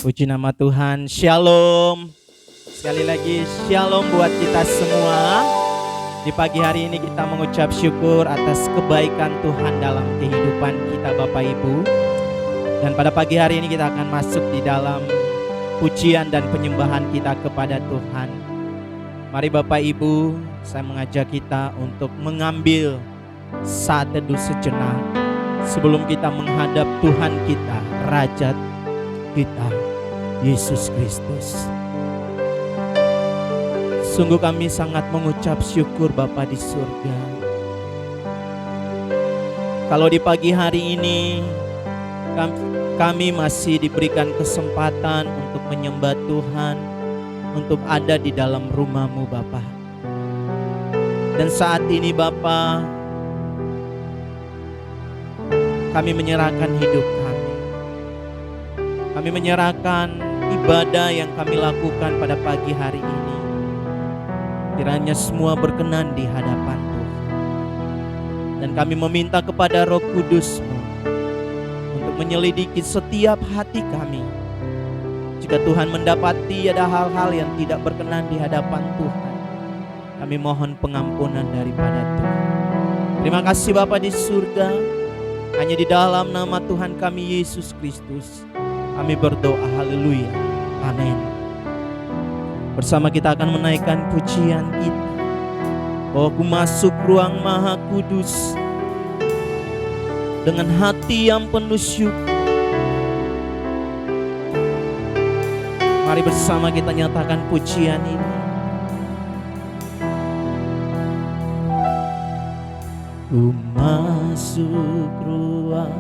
Puji nama Tuhan, Shalom. Sekali lagi Shalom buat kita semua. Di pagi hari ini kita mengucap syukur atas kebaikan Tuhan dalam kehidupan kita Bapak Ibu. Dan pada pagi hari ini kita akan masuk di dalam pujian dan penyembahan kita kepada Tuhan. Mari Bapak Ibu, saya mengajak kita untuk mengambil saat teduh sejenak sebelum kita menghadap Tuhan kita, Raja kita, Yesus Kristus. Sungguh kami sangat mengucap syukur Bapa di surga. Kalau di pagi hari ini kami masih diberikan kesempatan untuk menyembah Tuhan, untuk ada di dalam rumah-Mu Bapa. Dan saat ini Bapa, kami menyerahkan hidup kami. Kami menyerahkan ibadah yang kami lakukan pada pagi hari ini. Kiranya semua berkenan di hadapan Tuhan. Dan kami meminta kepada Roh Kudus-Mu untuk menyelidiki setiap hati kami. Jika Tuhan mendapati ada hal-hal yang tidak berkenan di hadapan Tuhan, kami mohon pengampunan daripada Tuhan. Terima kasih Bapa di surga. Hanya di dalam nama Tuhan kami Yesus Kristus kami berdoa, haleluya, amin. Bersama kita akan menaikkan pujian kita. Oh, aku masuk ruang Maha Kudus dengan hati yang penuh syukur. Mari bersama kita nyatakan pujian ini. Ku masuk ruang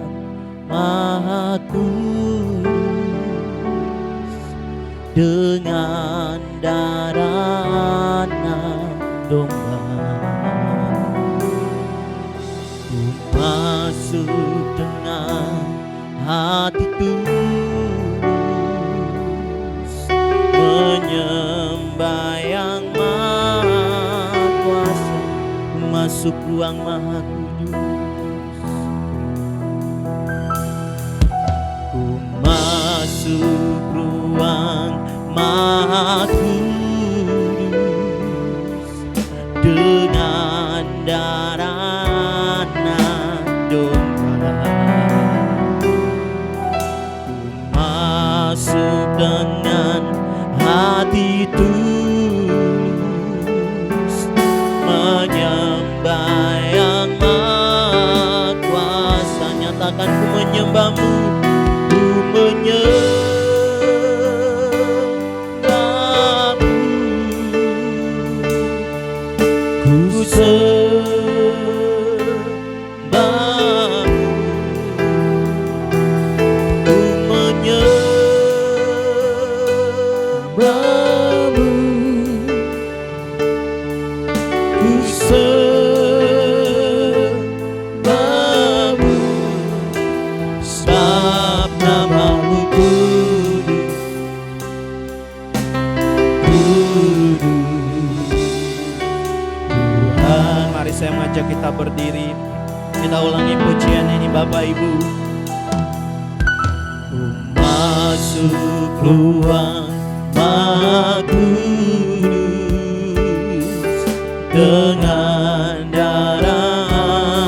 Maha Kudus dengan darah anak domba. Ku masuk dengan hati tulus, menyembah yang Maha Kuasa. Ku masuk ruang Maha Kudus. Ku masuk ruang Maha Kudus dengan darah anak domba. Ku masuk dengan hati tulus, menyembah yang Maha Kuasa. Nyatakan ku menyembah-Mu, ku menyembah. Kita berdiri, kita ulangi pujian ini Bapak Ibu. Ku masuk ruang Maha Kudus dengan darah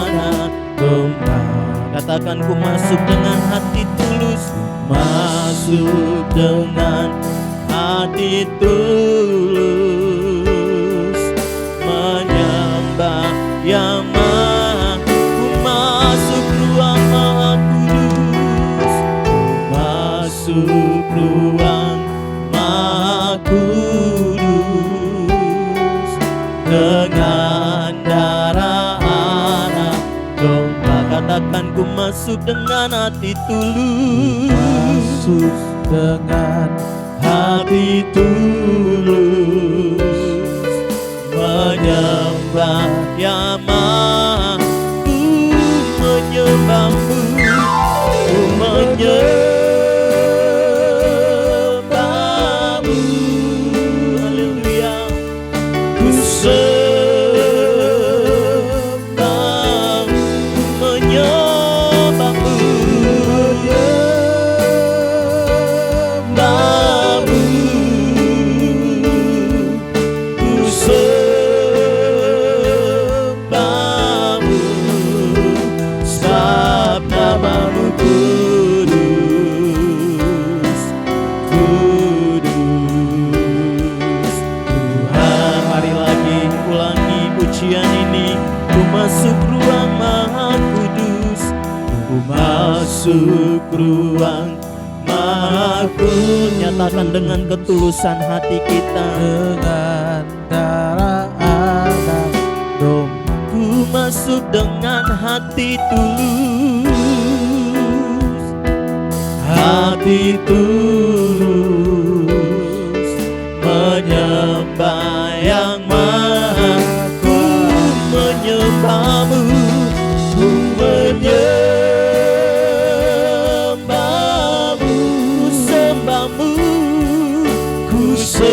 anak domba. Katakan ku masuk dengan hati tulus, masuk dengan hati tulus, menyembah yang Maha. Ku masuk ruang Maha Kudus, ku masuk ruang Maha Kudus dengan darah anak domba. Katakan ku masuk dengan hati tulus, masuk dengan hati tulus, menyembah yang Maha. Ku menyembah-Mu, ku menyembah-Mu, haleluya. Ku sembah-Mu, menyembah-Mu, menyembah ruang makut. Nyatakan dengan ketulusan hati kita. Dengan darah anak domba Ku masuk dengan hati tulus, hati tulus, menyembah yang maha. Ku menyembahmu, ku menyembahmu, ku sembahmu, ku sembahmu,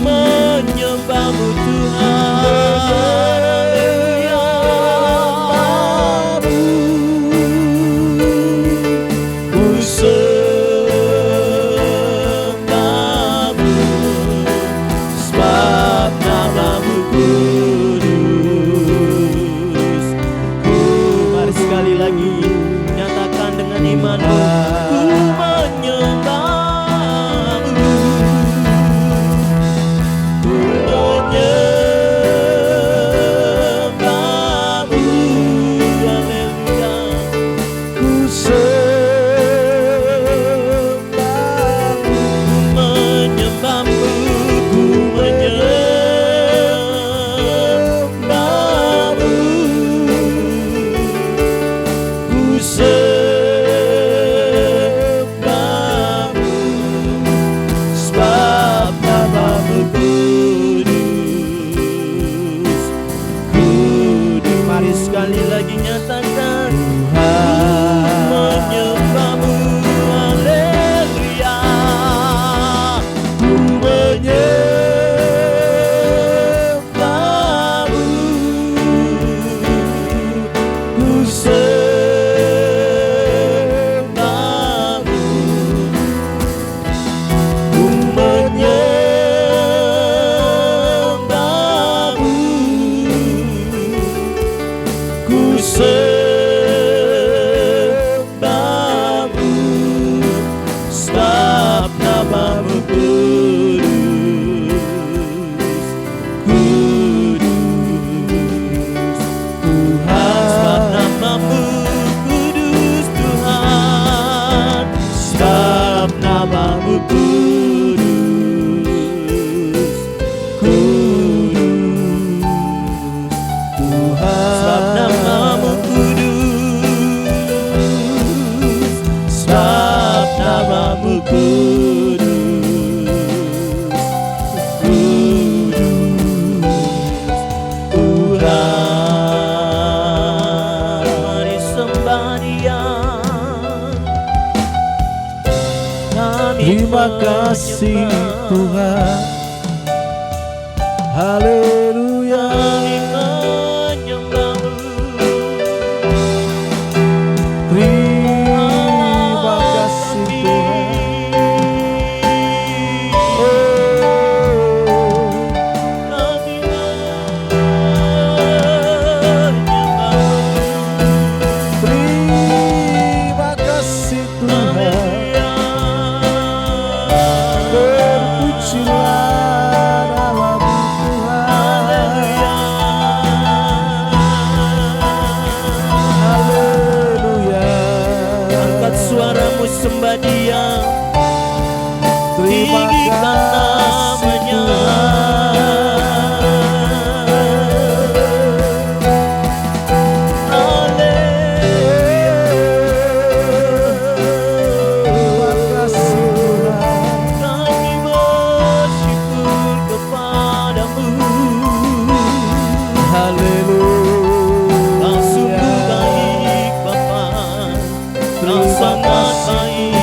menyembahmu Tuhan. Haleluya. Ku sembahmu, sebab namamu kudus. Mari sekali lagi nyatakan dengan imanmu. Ku menyembahmu, ku menyembahmu. Haleluya. Ku sembahmu, menyembahmu, ku menyembahmu, ku sembahmu, sebab namamu kudus, kudus. Mari sekali lagi nyatakan. Ku menyembahmu, haleluya. Ku menyembahmu, ku sembahmu, ku menyembahmu, ku sembahmu, sebab namamu kudus, kudus Tuhan. Sebab namamu kudus Tuhan, sebab namamu kudus, kudus Tuhan. Sebab namamu kudus, sebab namamu kudus, kudus Tuhan. Mari sembah Dia. Kami Terima kasih menyembah. Tuhan. Haleluya. Kami menyembahmu. Terima kasih Tuhan. Oh, Kami menyembahmu. terima kasih Tuhan. Haleluya. Terpujilah namamu Tuhan. Haleluya. Angkat suaramu sembah Dia. Terima Tinggikan kasih namanya. Terima kasih Tuhan. Kami bersyukur kepadamu. Haleluya. Kau sungguh baik Bapa, Kau sangat baik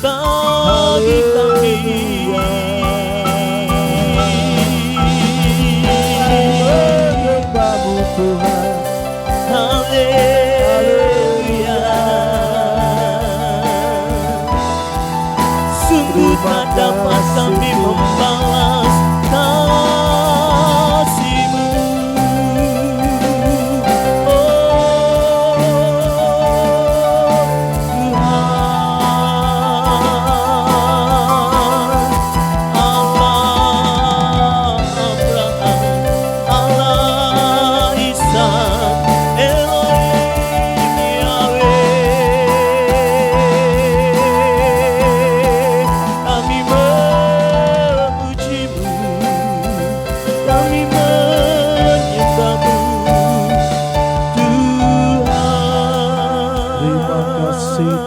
bagi kami. Menyembahmu Tuhan. Haleluya. Sungguh tak dapat kami membalas kasih-Mu. Oh Tuhan, Allah Abraham, Allah Ishak,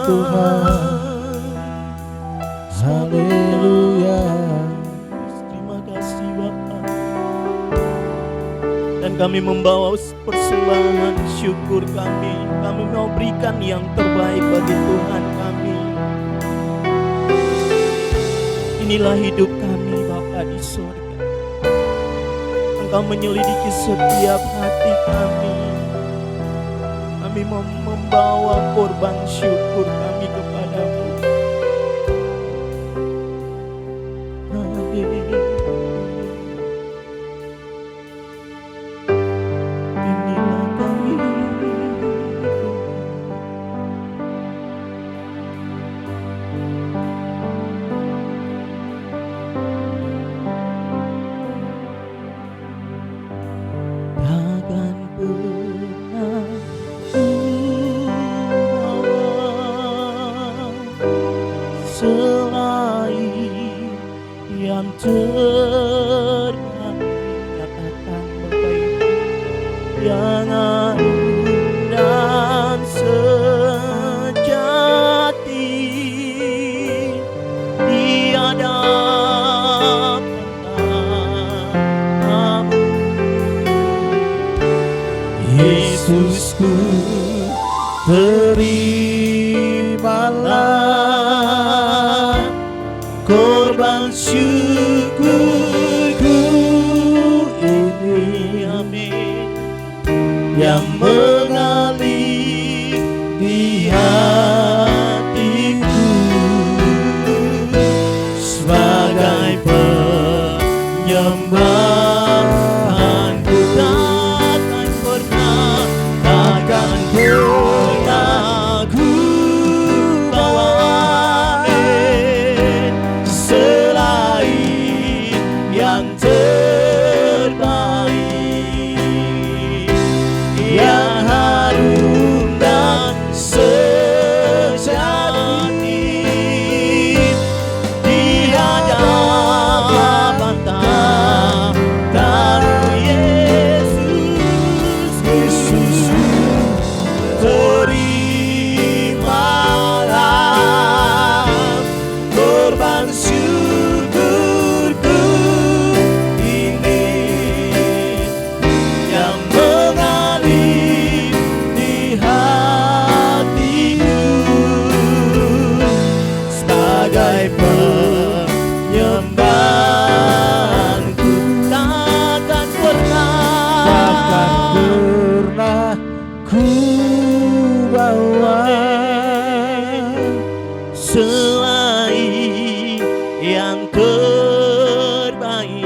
Tuhan. Haleluya. Terima kasih Bapa. Dan kami membawa persembahan syukur kami. Kami mau berikan yang terbaik bagi Tuhan kami. Inilah hidup kami Bapa di surga. Engkau menyelidiki setiap hati kami. Kami mau membawa korban syukur kami kepadamu. Inilah kami. Takkan pernah selain yang terbaik. Katakan Bapak Ibu, yang agung dan sejati di hadapan Kamu, Yesusku, terimalah korban syukurku ini, amin. yang mengalir di hatiku sebagai penyembahanku. Takkan pernah ku bawa selain yang terbaik, yang harum dan sejati di hadapan Tamu Yesus. Terimalah korban syukurku ini, yang mengalir di hatiku sebagai penyembahanku. Takkan pernah ku bawa Selain yang terbaik,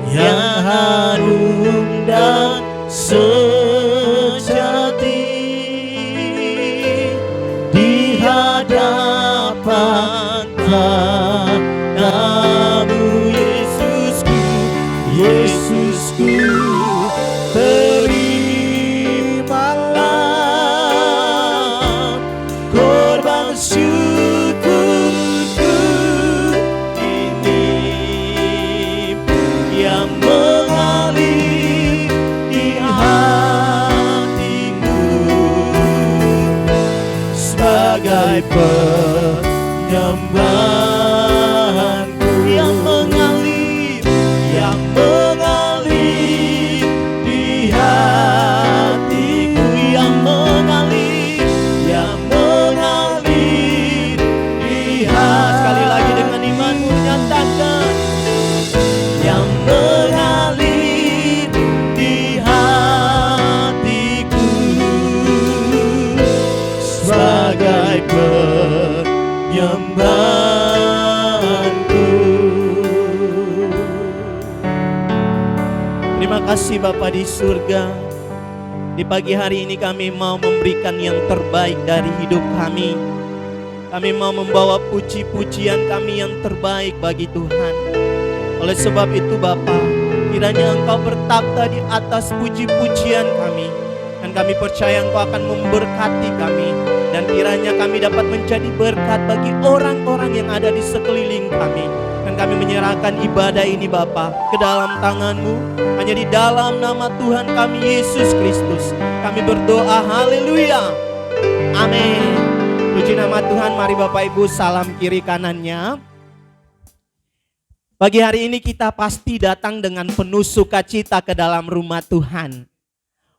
yang harum dan sejati di hadapan Kamu, Yesusku, terimalah korban syukurku ini, yang mengalir di hatiku sebagai penyembahanku, yang mengalir di hatiku, yang mengalir di hati. Sekali lagi dengan imanmu nyatakan, yang mengalir di hatiku sebagai penyembahanku. Terima kasih Bapa di surga. Di pagi hari ini kami mau memberikan yang terbaik dari hidup kami. Kami mau membawa puji-pujian kami yang terbaik bagi Tuhan. Oleh sebab itu Bapa, kiranya Engkau bertakhta di atas puji-pujian kami. Dan kami percaya Engkau akan memberkati kami. Dan kiranya kami dapat menjadi berkat bagi orang-orang yang ada di sekeliling kami. Dan kami menyerahkan ibadah ini Bapa ke dalam tangan-Mu. Hanya di dalam nama Tuhan kami Yesus Kristus kami berdoa, haleluya. Amin. Puji nama Tuhan, mari Bapak Ibu salam kiri kanannya. Pagi hari ini kita pasti datang dengan penuh sukacita ke dalam rumah Tuhan.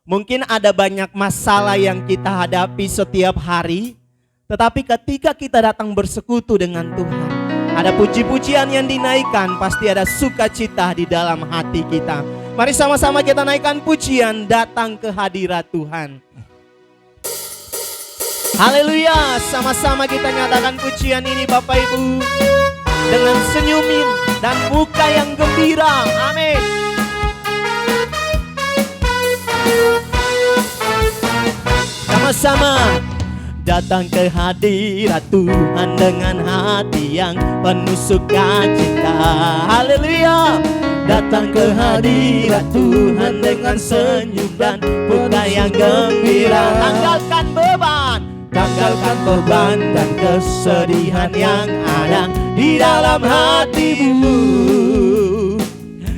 Mungkin ada banyak masalah yang kita hadapi setiap hari, tetapi ketika kita datang bersekutu dengan Tuhan, ada puji-pujian yang dinaikkan, pasti ada sukacita di dalam hati kita. Mari sama-sama kita naikkan pujian, datang ke hadirat Tuhan. Haleluya, sama-sama kita nyatakan pujian ini Bapak Ibu dengan senyumin dan muka yang gembira. Amin. Sama-sama datang ke hadirat Tuhan dengan hati yang penuh sukacita. Haleluya. Datang ke hadirat Tuhan dengan senyum dan muka yang gembira. Tanggalkan beban, tanggalkan beban dan kesedihan yang ada di dalam hatimu.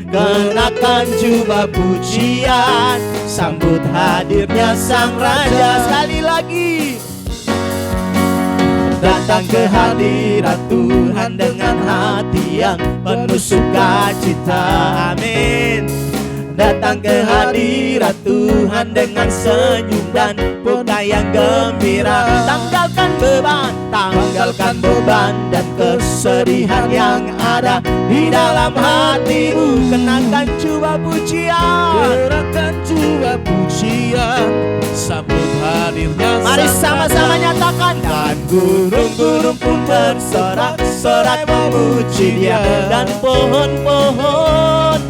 Kenakan jubah pujian, sambut hadirnya Sang Raja. Sekali lagi, datang ke hadirat Tuhan dengan hati yang penuh sukacita. Amin. Datang ke hadirat Tuhan dengan senyum dan muka yang gembira. Tanggalkan beban dan kesedihan yang ada di dalam hatimu. Kenakan jubah pujian, Kenakan jubah pujian, sambut hadirnya. mari sama-sama nyatakan. Dan gunung-gunung pun bersorak-sorak memuji Dia, dan pohon-pohon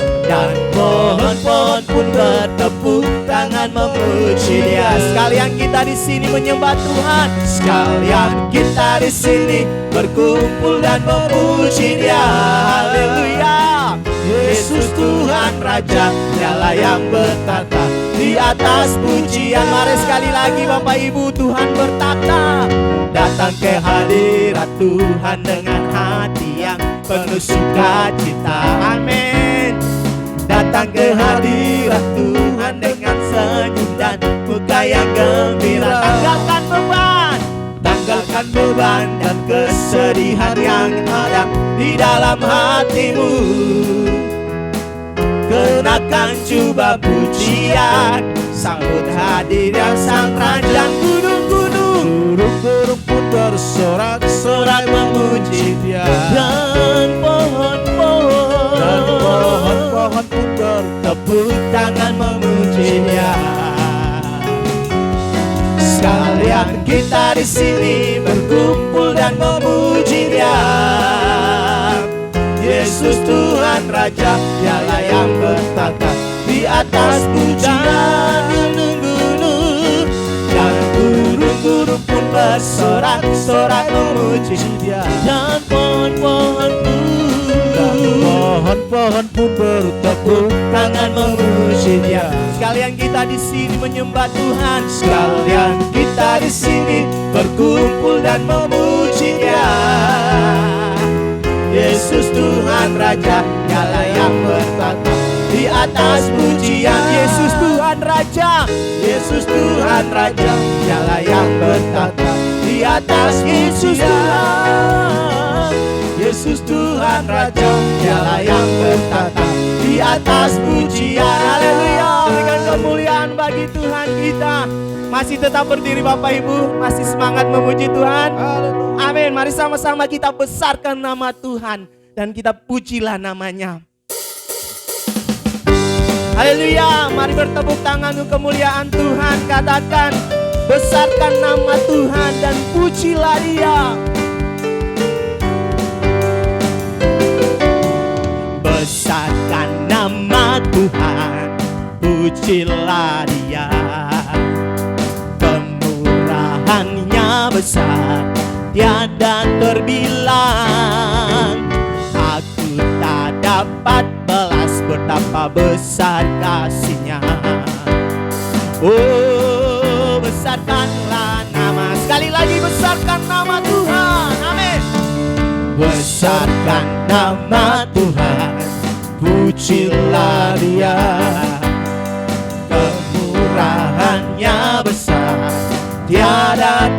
pun bertepuk tangan memuji Dia. Sekalian kita di sini menyembah Tuhan, sekalian kita di sini berkumpul dan memuji Dia. Haleluya. Yesus Tuhan Raja, Dialah yang bertata di atas pujian. Mari sekali lagi Bapak Ibu, Tuhan bertata. Datang ke hadirat Tuhan dengan hati yang penuh sukacita. Amin. Datang ke hadirat Tuhan dengan senyum dan muka yang gembira. Tanggalkan beban dan kesedihan yang ada di dalam hatimu. Kenakan jubah pujian, sambut hadirnya Sang Raja. Gunung-gunung pun bersorak-sorak memuji Dia, dan pohon-pohon pun tepuk tangan memuji Dia. Sekalian kita di sini berkumpul dan memuji Dia. Yesus Tuhan Raja, Dialah yang bertata di atas pujian. Gunung-gunung dan gunung-gunung pun bersorak-sorak memuji Dia, dan pohon-pohon pun bertepuk tangan memuji Dia. Sekalian kita di sini menyembah Tuhan, sekalian kita di sini berkumpul dan memuji Dia. Yesus Tuhan Raja, Dialah yang bertata di atas pujian. Yesus Tuhan Raja, Yesus Tuhan Raja, Dialah yang bertata di atas pujian. Yesus Tuhan Raja, Dialah yang bertata di atas pujian. Haleluya, berikan kemuliaan bagi Tuhan kita. Masih tetap berdiri Bapak Ibu, masih semangat memuji Tuhan. Amin. Mari sama-sama kita besarkan nama Tuhan dan kita pujilah namanya. Haleluya, mari bertepuk tangan untuk kemuliaan Tuhan. Katakan, besarkan nama Tuhan dan pujilah Dia. Besarkan nama Tuhan, pujilah Dia. Kemurahannya besar, tiada terbilang. Aku tak dapat balas betapa besar kasih-Nya. Oh, besarkanlah nama. Sekali lagi, besarkan nama Tuhan. Amin. Besarkan nama Tuhan, pujilah Dia. Kemurahannya besar, tiada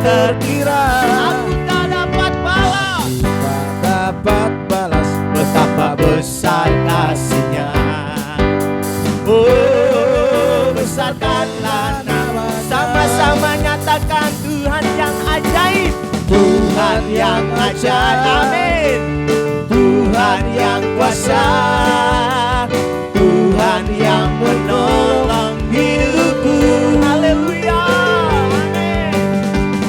Tuhan yang ajaib. Amin. Tuhan yang kuasa, Tuhan yang menolong hidupku. Haleluya. Amin.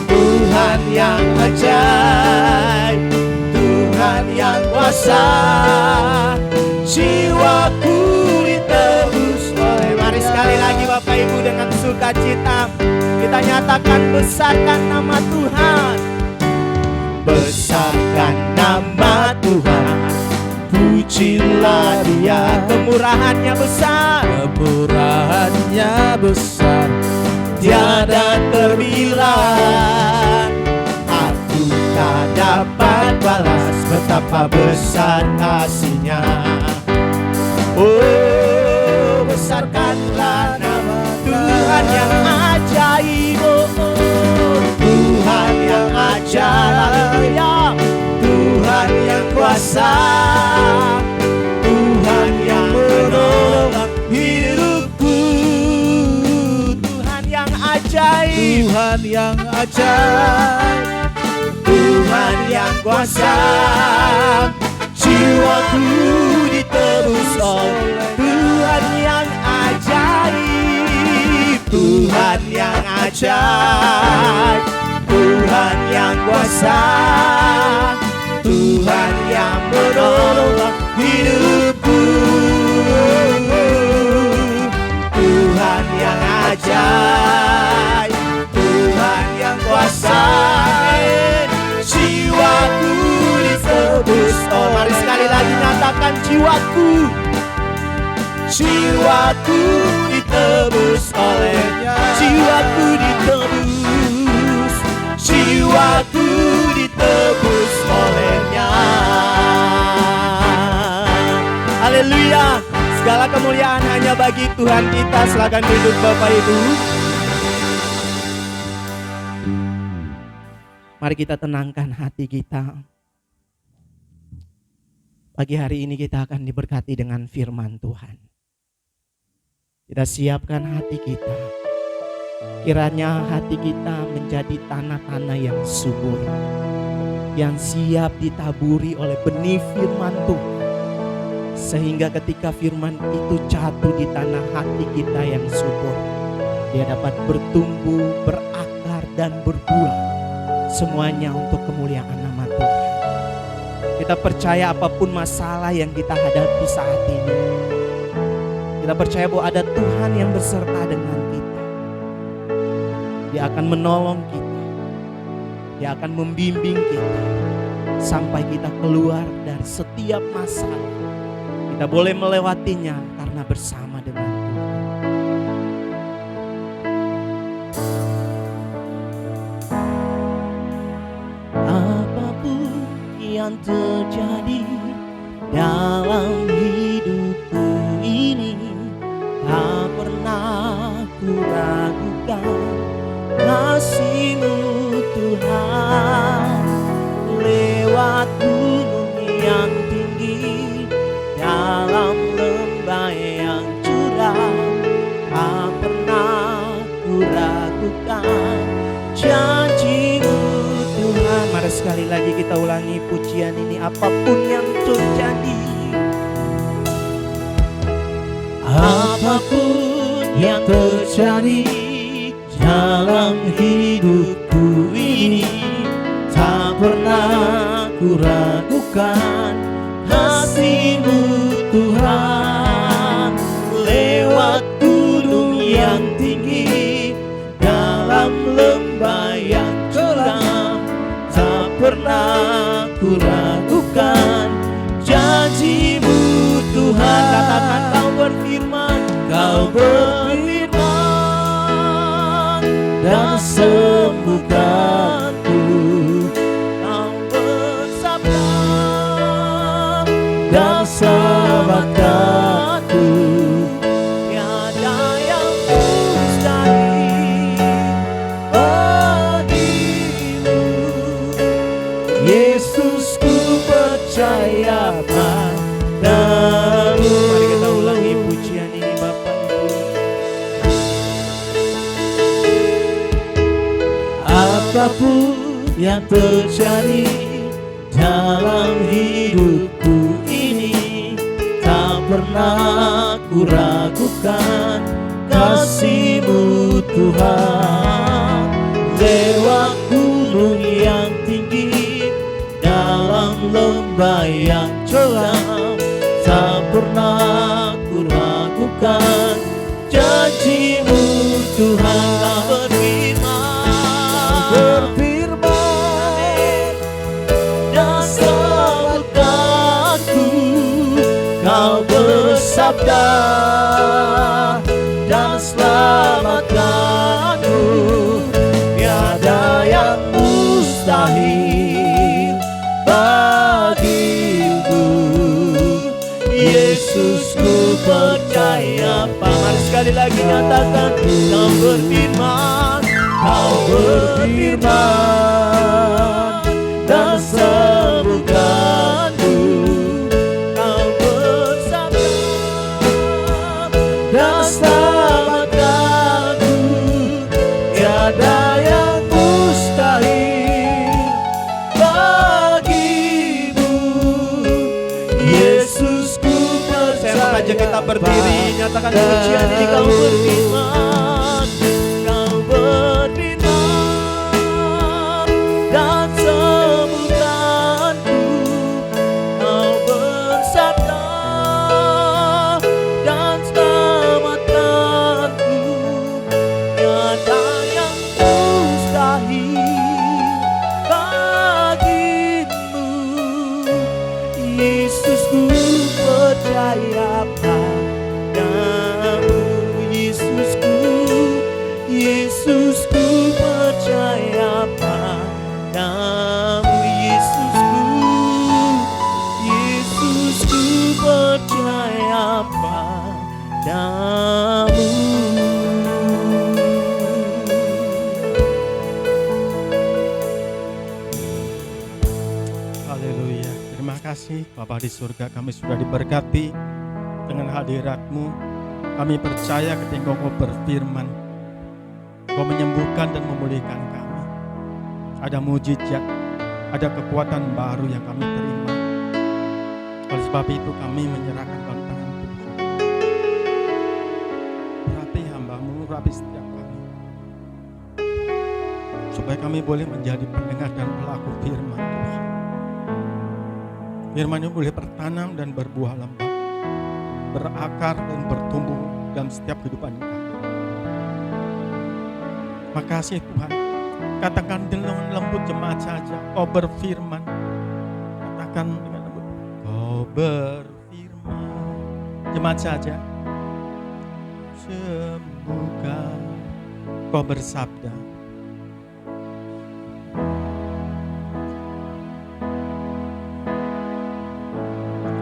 Tuhan yang ajaib, Tuhan yang kuasa, jiwaku ditebus oleh. Mari sekali lagi Bapak Ibu dengan sukacita kita nyatakan besarkan nama Tuhan. Besarkan nama Tuhan, pujilah Dia, kemurahannya besar, Kemurahannya besar, tiada terbilang. Aku tak dapat balas betapa besar kasih-Nya. Oh, besarkanlah nama Tuhan yang ajaib. Oh, Tuhan yang ajaib, Tuhan yang kuasa, Tuhan yang menolong hidupku. Tuhan yang ajaib, Tuhan yang ajaib, Tuhan yang kuasa, jiwaku ditebus oleh Tuhan yang ajaib. Tuhan yang ajaib, Tuhan yang kuasa, Tuhan yang menolong hidupku. Tuhan yang ajaib, Tuhan yang kuasa, jiwaku ditebus. Oh, mari sekali lagi nyatakan jiwaku, jiwaku ditebus olehnya, jiwaku ditebus, jiwaku ditebus olehnya. Haleluya. Segala kemuliaan hanya bagi Tuhan kita. Silakan duduk Bapak Ibu. Mari kita tenangkan hati kita. Pagi hari ini kita akan diberkati dengan firman Tuhan. Kita siapkan hati kita. Kiranya hati kita menjadi tanah-tanah yang subur, yang siap ditaburi oleh benih firman Tuhan. Sehingga ketika firman itu jatuh di tanah hati kita yang subur, dia dapat bertumbuh, berakar dan berbuah. Semuanya untuk kemuliaan nama Tuhan. Kita percaya apapun masalah yang kita hadapi saat ini, kita percaya bahwa ada Tuhan yang beserta dengan kita. Dia akan menolong kita, Dia akan membimbing kita sampai kita keluar dari setiap masalah. Kita boleh melewatinya karena bersama dengan Tuhan. Apapun yang terjadi dalam hidupku ini, tak pernah ku ragukan kasih-Mu Tuhan. Lewat gunung yang tinggi, dalam lembah yang curam, tak pernah ku ragukan janji-Mu Tuhan. Mari sekali lagi kita ulangi pujian ini. Apapun yang terjadi, apapun yang terjadi dalam hidupku ini, tak pernah ku ragukan kasih-Mu Tuhan. Lewat gunung yang tinggi, dalam lembah yang curam, tak pernah ku ragukan janji-Mu Tuhan. Katakan Kau berfirman, Kau berfirman dan sembuhkanku. Kau bersabda dan selamatkanku. Tiada yang mustahil bagimu. Yesus, ku percaya padamu. Mari kita ulangi pujian ini Bapak Ibu. Apapun yang terjadi dalam hidupku ini. Tak pernah ku ragukan kasih-Mu Tuhan. Lewat gunung yang tinggi, dalam lembah yang curam, tak pernah ku ragukan janji-Mu Tuhan. Kau berfirman dan selamatkanku, Kau bersabda dan selamatkanku. Tiada yang mustahil bagimu. Yesus, ku percaya. Mari sekali lagi nyatakan, Kau berfirman, Kau berfirman dan sembuhkanku. Kau bersabda dan selamatkanku. Tiada yang mustahil bagimu. Yesus, ku percaya. Saya mengajak kita berdiri, nyatakan pujian ini. Kau berfirman, Kau berfirman dan sembuhkanku. Kau bersabda dan selamatkanku. Tiada yang mustahil bagimu. Yesus, ku percaya padamu. Yesusku percaya padamu. Yesusku percaya padamu. Haleluya. Terima kasih Bapa di surga, kami sudah diberkati dengan hadirat-Mu. Kami percaya ketika Engkau berfirman, Kau menyembuhkan dan memulihkan kami. Ada mujizat, ada kekuatan baru yang kami terima. Oleh sebab itu kami menyerahkan dalam tangan Tuhan. Urapi hamba-Mu, urapi setiap kami, supaya kami boleh menjadi pendengar dan pelaku firman Tuhan. Firman-Nya boleh bertanam dan berbuah lebat, berakar dan bertumbuh dalam setiap kehidupan kami. Makasih Tuhan. Katakan dengan lembut jemaat saja, Kau berfirman. Katakan dengan lembut, Kau berfirman. Jemaat saja, sembuhkan. Kau bersabda.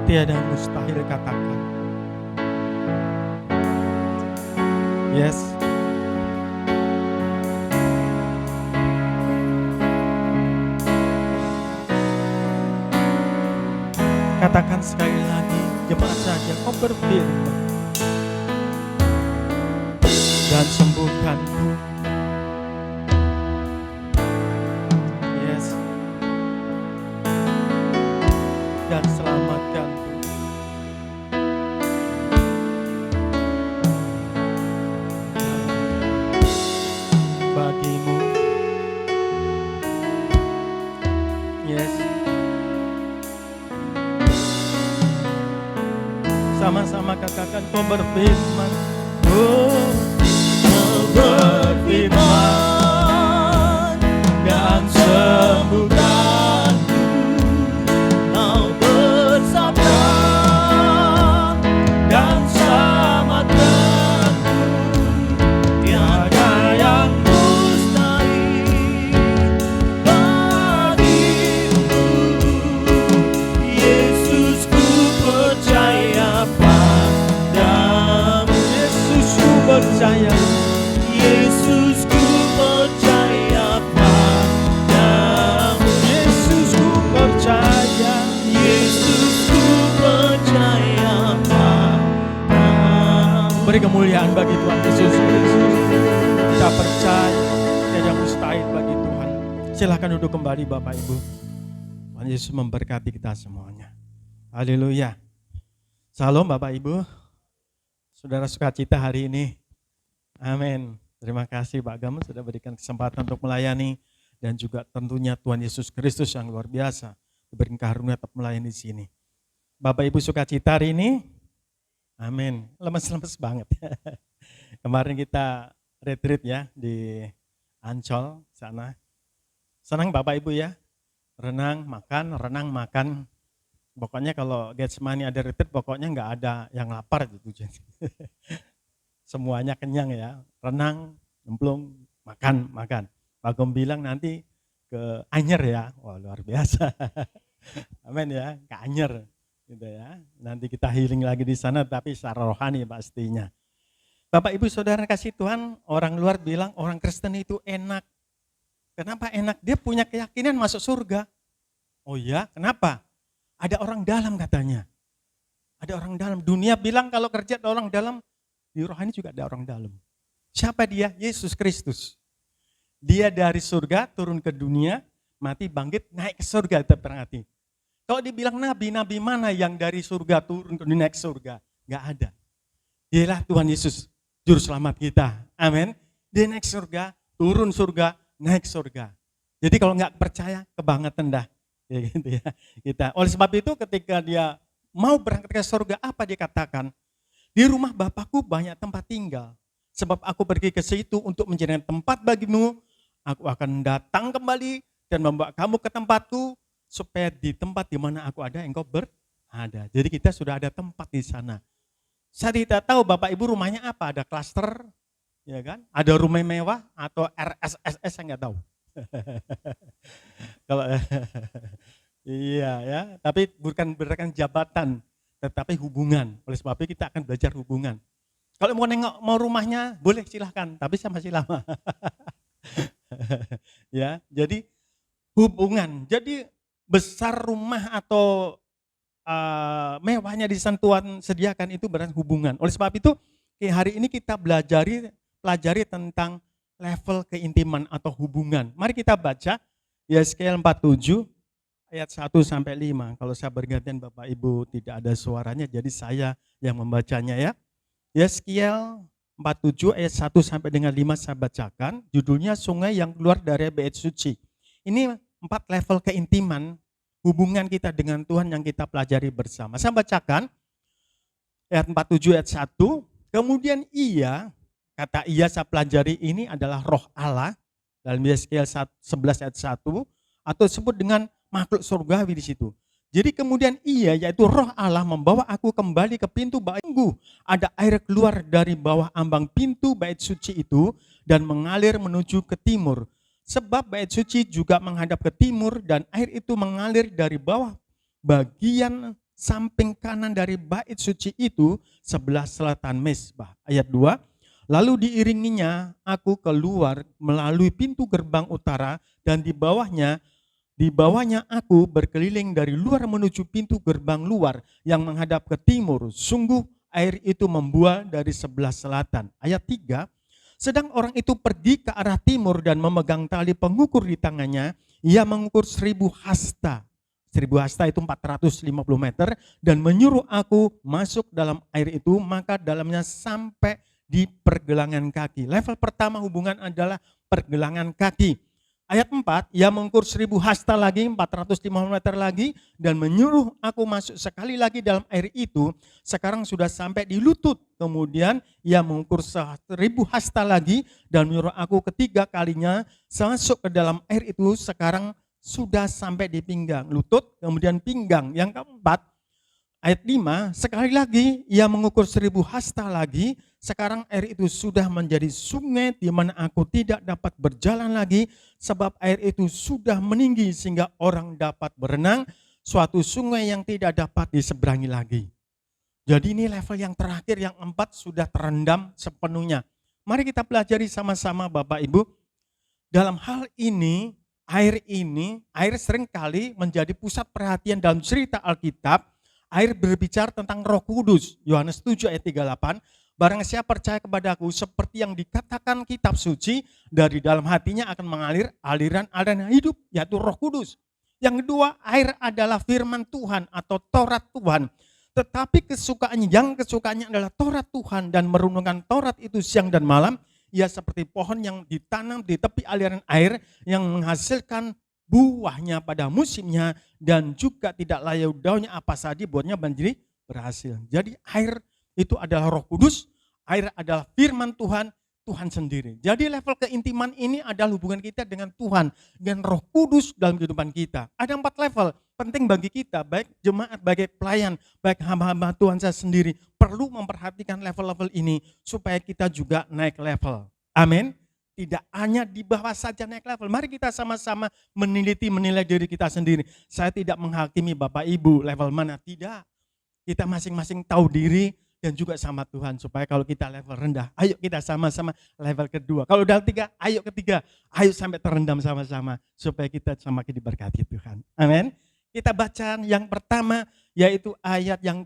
Tiada yang mustahil, katakan. Yes. Katakan sekali lagi, jemaat saja, Kau berfirman dan sembuhkanku. Yes. Dan selamatkanku. Bagimu. Yes. Sama-sama katakan, Kau berfirman. Oh, Kau berfirman dan sembuhkanku. Kau bersabda dan selamatkanku. Tiada yang mustahil bagimu. Yesus, ku percaya padamu. Yesus, ku percaya. Yesus, ku percaya padamu. Yesus, ku percaya. Yesus, ku percaya padamu. Beri kemuliaan bagi Tuhan Yesus Kristus. Kita percaya tiada mustahil bagi Tuhan. Silakan duduk kembali Bapak Ibu. Tuhan Yesus memberkati kita semuanya. Haleluya. Salam Bapak Ibu. Saudara sukacita hari ini. Amin. Terima kasih Pak Gamus sudah berikan kesempatan untuk melayani. Dan juga tentunya Tuhan Yesus Kristus yang luar biasa. Diberikan karunia tetap melayani di sini. Bapak Ibu sukacita hari ini. Amin. Lemes-lemes banget. Kemarin kita retreat ya di Ancol sana. Senang Bapak Ibu ya. Renang, makan. Pokoknya kalau Getsemani ada retreat, pokoknya nggak ada yang lapar gitu. Semuanya kenyang ya. Renang, nyemplung, makan. Pak Gom bilang nanti ke Anyer ya. Wah luar biasa. Amin ya, ke Anyer. Gitu ya. Nanti kita healing lagi di sana tapi secara rohani pastinya. Bapak Ibu Saudara kasih Tuhan, orang luar bilang orang Kristen itu enak. Kenapa enak? Dia punya keyakinan masuk surga. Oh ya, kenapa? Ada orang dalam katanya. Ada orang dalam. Dunia bilang kalau kerja ada orang dalam, di rohani juga ada orang dalam. Siapa dia? Yesus Kristus. Dia dari surga turun ke dunia, mati bangkit naik ke surga, terperhati. Kalau dibilang nabi mana yang dari surga turun ke naik surga? Gak ada. Dialah Tuhan Yesus, Juru Selamat kita. Amin. Dia naik surga, turun surga, naik surga. Jadi kalau nggak percaya, kebangetan dah. Ya gitu ya. Oleh sebab itu ketika dia mau berangkat ke surga, apa dia katakan? Di rumah Bapakku banyak tempat tinggal. Sebab aku pergi ke situ untuk menjadikan tempat bagimu. Aku akan datang kembali dan membawa kamu ke tempatku. Supaya di tempat di mana aku ada, engkau berada. Jadi kita sudah ada tempat di sana. Saya tidak tahu Bapak Ibu rumahnya apa, ada klaster, ya kan? Ada rumah mewah atau RSSS saya nggak tahu. Kalau iya ya, tapi bukan berdasarkan jabatan, tetapi hubungan. Oleh sebab itu kita akan belajar hubungan. Kalau mau nengok mau rumahnya boleh silahkan, tapi saya masih lama. Ya, jadi hubungan. Jadi besar rumah atau mewahnya di sana Tuhan sediakan itu berarti hubungan. Oleh sebab itu hari ini kita pelajari tentang level keintiman atau hubungan. Mari kita baca Yeskiel 47 ayat 1 sampai 5. Kalau saya bergantian Bapak Ibu tidak ada suaranya, jadi saya yang membacanya ya. Yeskiel 47 ayat 1 sampai dengan 5 saya bacakan. Judulnya Sungai yang keluar dari Bait Suci. Ini 4 level keintiman hubungan kita dengan Tuhan yang kita pelajari bersama. Saya bacakan ayat 47 ayat 1. Kemudian kata saya pelajari ini adalah roh Allah dalam Yeskiel 11 ayat 1 atau disebut dengan makhluk surgawi di situ. Jadi kemudian yaitu roh Allah membawa aku kembali ke pintu bait. Ada air keluar dari bawah ambang pintu bait suci itu dan mengalir menuju ke timur. Sebab bait suci juga menghadap ke timur dan air itu mengalir dari bawah bagian samping kanan dari bait suci itu sebelah selatan mezbah. Ayat 2, lalu diiringinya aku keluar melalui pintu gerbang utara dan di bawahnya aku berkeliling dari luar menuju pintu gerbang luar yang menghadap ke timur. Sungguh air itu membuah dari sebelah selatan. Ayat 3, sedang orang itu pergi ke arah timur dan memegang tali pengukur di tangannya. Ia mengukur 1000 hasta. 1000 hasta itu 450 meter. Dan menyuruh aku masuk dalam air itu, maka dalamnya sampai di pergelangan kaki. Level pertama hubungan adalah pergelangan kaki. Ayat 4, ia mengukur 1000 hasta lagi, 450 meter lagi, dan menyuruh aku masuk sekali lagi dalam air itu, sekarang sudah sampai di lutut. Kemudian ia mengukur 1000 hasta lagi, dan menyuruh aku ketiga kalinya masuk ke dalam air itu, sekarang sudah sampai di pinggang, lutut, kemudian pinggang. Yang keempat, ayat 5, sekali lagi ia mengukur 1000 hasta lagi, sekarang air itu sudah menjadi sungai di mana aku tidak dapat berjalan lagi sebab air itu sudah meninggi sehingga orang dapat berenang, suatu sungai yang tidak dapat diseberangi lagi. Jadi ini level yang terakhir, yang 4 sudah terendam sepenuhnya. Mari kita pelajari sama-sama Bapak Ibu. Dalam hal ini, air seringkali menjadi pusat perhatian dalam cerita Alkitab. Air berbicara tentang Roh Kudus. Yohanes 7 ayat 38. Barang siapa percaya kepadaku, seperti yang dikatakan kitab suci, dari dalam hatinya akan mengalir aliran-aliran hidup, yaitu Roh Kudus. Yang kedua, air adalah firman Tuhan atau Taurat Tuhan. Tetapi kesukaannya adalah Taurat Tuhan, dan merenungkan Taurat itu siang dan malam, ia seperti pohon yang ditanam di tepi aliran air yang menghasilkan buahnya pada musimnya, dan juga tidak layu daunnya apa saja buatnya menjadi berhasil. Jadi air itu adalah Roh Kudus, air adalah firman Tuhan, Tuhan sendiri. Jadi level keintiman ini adalah hubungan kita dengan Tuhan, dengan Roh Kudus dalam kehidupan kita. Ada 4 level penting bagi kita, baik jemaat, baik pelayan, baik hamba-hamba Tuhan saya sendiri. Perlu memperhatikan level-level ini supaya kita juga naik level. Amin. Tidak hanya di bawah saja naik level. Mari kita sama-sama menilai diri kita sendiri. Saya tidak menghakimi Bapak Ibu level mana, tidak. Kita masing-masing tahu diri dan juga sama Tuhan, supaya kalau kita level rendah, ayo kita sama-sama level kedua. Kalau udah 3, ayo ketiga, ayo sampai terendam sama-sama supaya kita semakin diberkati Tuhan. Amin. Kita baca yang pertama yaitu ayat yang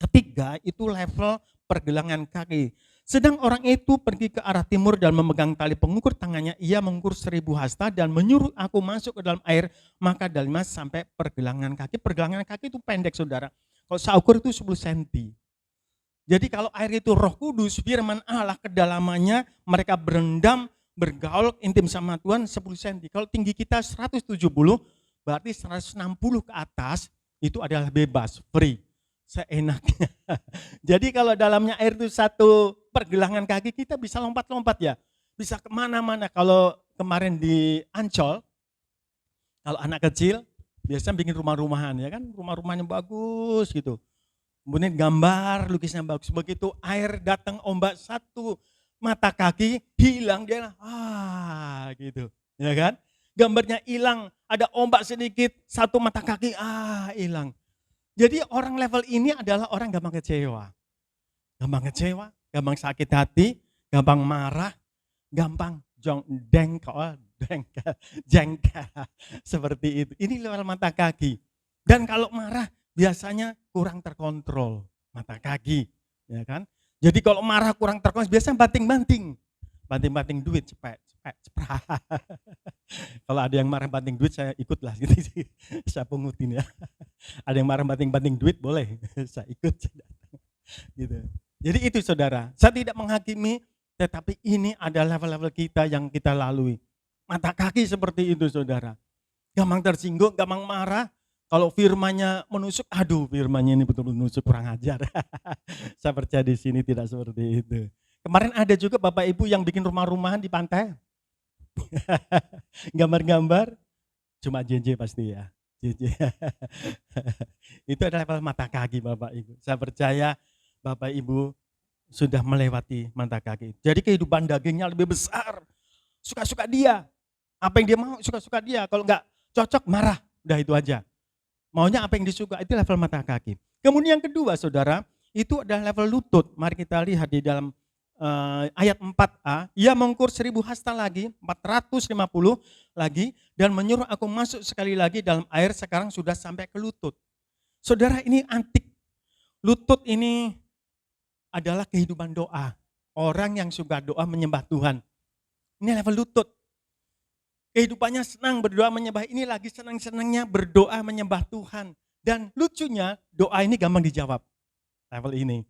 ketiga itu level pergelangan kaki. Sedang orang itu pergi ke arah timur dan memegang tali pengukur tangannya, ia mengukur 1000 hasta dan menyuruh aku masuk ke dalam air, maka dari mas sampai pergelangan kaki. Pergelangan kaki itu pendek saudara. Kalau saya ukur itu 10 cm. Jadi kalau air itu Roh Kudus, firman Allah, kedalamannya mereka berendam, bergaul intim sama Tuhan 10 cm. Kalau tinggi kita 170, berarti 160 ke atas itu adalah bebas, free, seenaknya. Jadi kalau dalamnya air itu 1 pergelangan kaki, kita bisa lompat-lompat ya. Bisa kemana-mana. Kalau kemarin di Ancol, kalau anak kecil, biasanya bikin rumah-rumahan ya kan, rumah-rumahnya bagus gitu. Kemudian gambar, lukisnya bagus. Begitu air datang ombak 1 mata kaki hilang, dia gitu. Ya kan? Gambarnya hilang, ada ombak sedikit, 1 mata kaki hilang. Jadi orang level ini adalah orang gampang kecewa. Gampang kecewa, gampang sakit hati, gampang marah, gampang jengkel seperti itu. Ini level mata kaki. Dan kalau marah biasanya kurang terkontrol mata kaki, ya kan? Jadi kalau marah kurang terkontrol biasanya banting duit, cepet. Kalau ada yang marah banting duit saya ikutlah gitu. Saya pungutin ya. Ada yang marah banting duit boleh, saya ikut gitu. Jadi itu saudara, saya tidak menghakimi, tetapi ini ada level-level kita yang kita lalui. Mata kaki seperti itu saudara. Gampang tersinggung, gampang marah. Kalau firmannya menusuk, firmannya ini betul-betul menusuk, kurang ajar. Saya percaya di sini tidak seperti itu. Kemarin ada juga Bapak Ibu yang bikin rumah-rumahan di pantai. Gambar-gambar, cuma JJ pasti ya. JJ. Itu adalah level mata kaki Bapak Ibu. Saya percaya Bapak Ibu sudah melewati mata kaki. Jadi kehidupan dagingnya lebih besar. Suka-suka dia. Apa yang dia mau, suka-suka dia. Kalau enggak cocok, marah. Udah itu aja. Maunya apa yang disuka, itu level mata kaki. Kemudian yang kedua saudara, itu adalah level lutut. Mari kita lihat di dalam ayat 4a. Ia mengukur 1000 hasta lagi, 450 lagi. Dan menyuruh aku masuk sekali lagi dalam air, sekarang sudah sampai ke lutut. Saudara, ini antik. Lutut ini adalah kehidupan doa. Orang yang suka doa menyembah Tuhan. Ini level lutut. Kehidupannya senang berdoa menyembah. Ini lagi senang-senangnya berdoa menyembah Tuhan. Dan lucunya doa ini gampang dijawab. Level ini.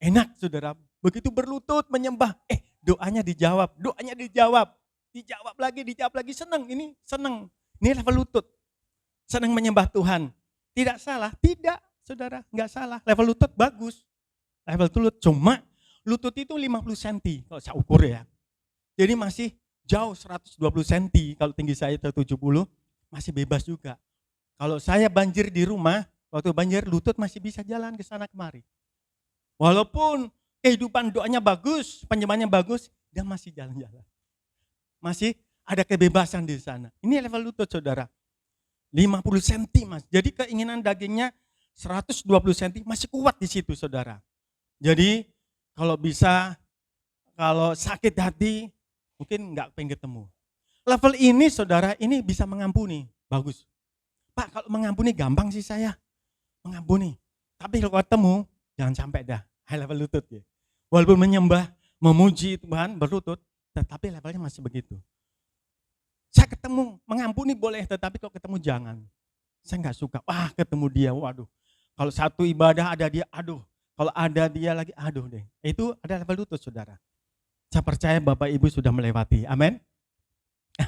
Enak saudara. Begitu berlutut menyembah. Doanya dijawab. Doanya dijawab. Dijawab lagi. Senang. Ini senang. Ini level lutut. Senang menyembah Tuhan. Tidak salah. Tidak saudara. Enggak salah. Level lutut bagus. Level lutut, cuma lutut itu 50 cm kalau saya ukur ya. Jadi masih jauh 120 cm, kalau tinggi saya 70 masih bebas juga. Kalau saya banjir di rumah, waktu banjir lutut masih bisa jalan ke sana kemari. Walaupun kehidupan doanya bagus, penyembahannya bagus, dia masih jalan-jalan. Masih ada kebebasan di sana. Ini level lutut saudara. 50 cm mas. Jadi keinginan dagingnya 120 cm masih kuat di situ saudara. Jadi kalau bisa, kalau sakit hati mungkin nggak pengen ketemu. Level ini saudara, ini bisa mengampuni, bagus. Pak kalau mengampuni gampang sih saya, mengampuni. Tapi kalau ketemu jangan sampai dah. High level lutut ya. Walaupun menyembah, memuji Tuhan, berlutut, tetapi levelnya masih begitu. Saya ketemu, mengampuni boleh, tetapi kalau ketemu jangan. Saya nggak suka, wah ketemu dia, waduh. Kalau satu ibadah ada dia, aduh. Kalau ada dia lagi, aduh deh. Itu ada level lutut, saudara. Saya percaya Bapak Ibu sudah melewati, amin.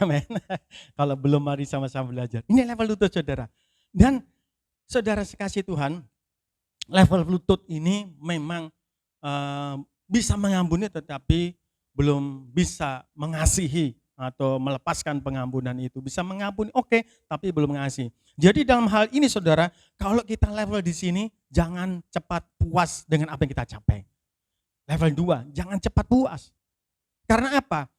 Amin. Kalau belum, mari sama-sama belajar. Ini level lutut, saudara. Dan saudara sekasih Tuhan, level lutut ini memang bisa mengampuni tetapi belum bisa mengasihi atau melepaskan pengampunan itu. Bisa mengampuni, oke, tapi belum mengasihi. Jadi dalam hal ini saudara, kalau kita level di sini, jangan cepat puas dengan apa yang kita capai. Level 2, jangan cepat puas. Karena apa?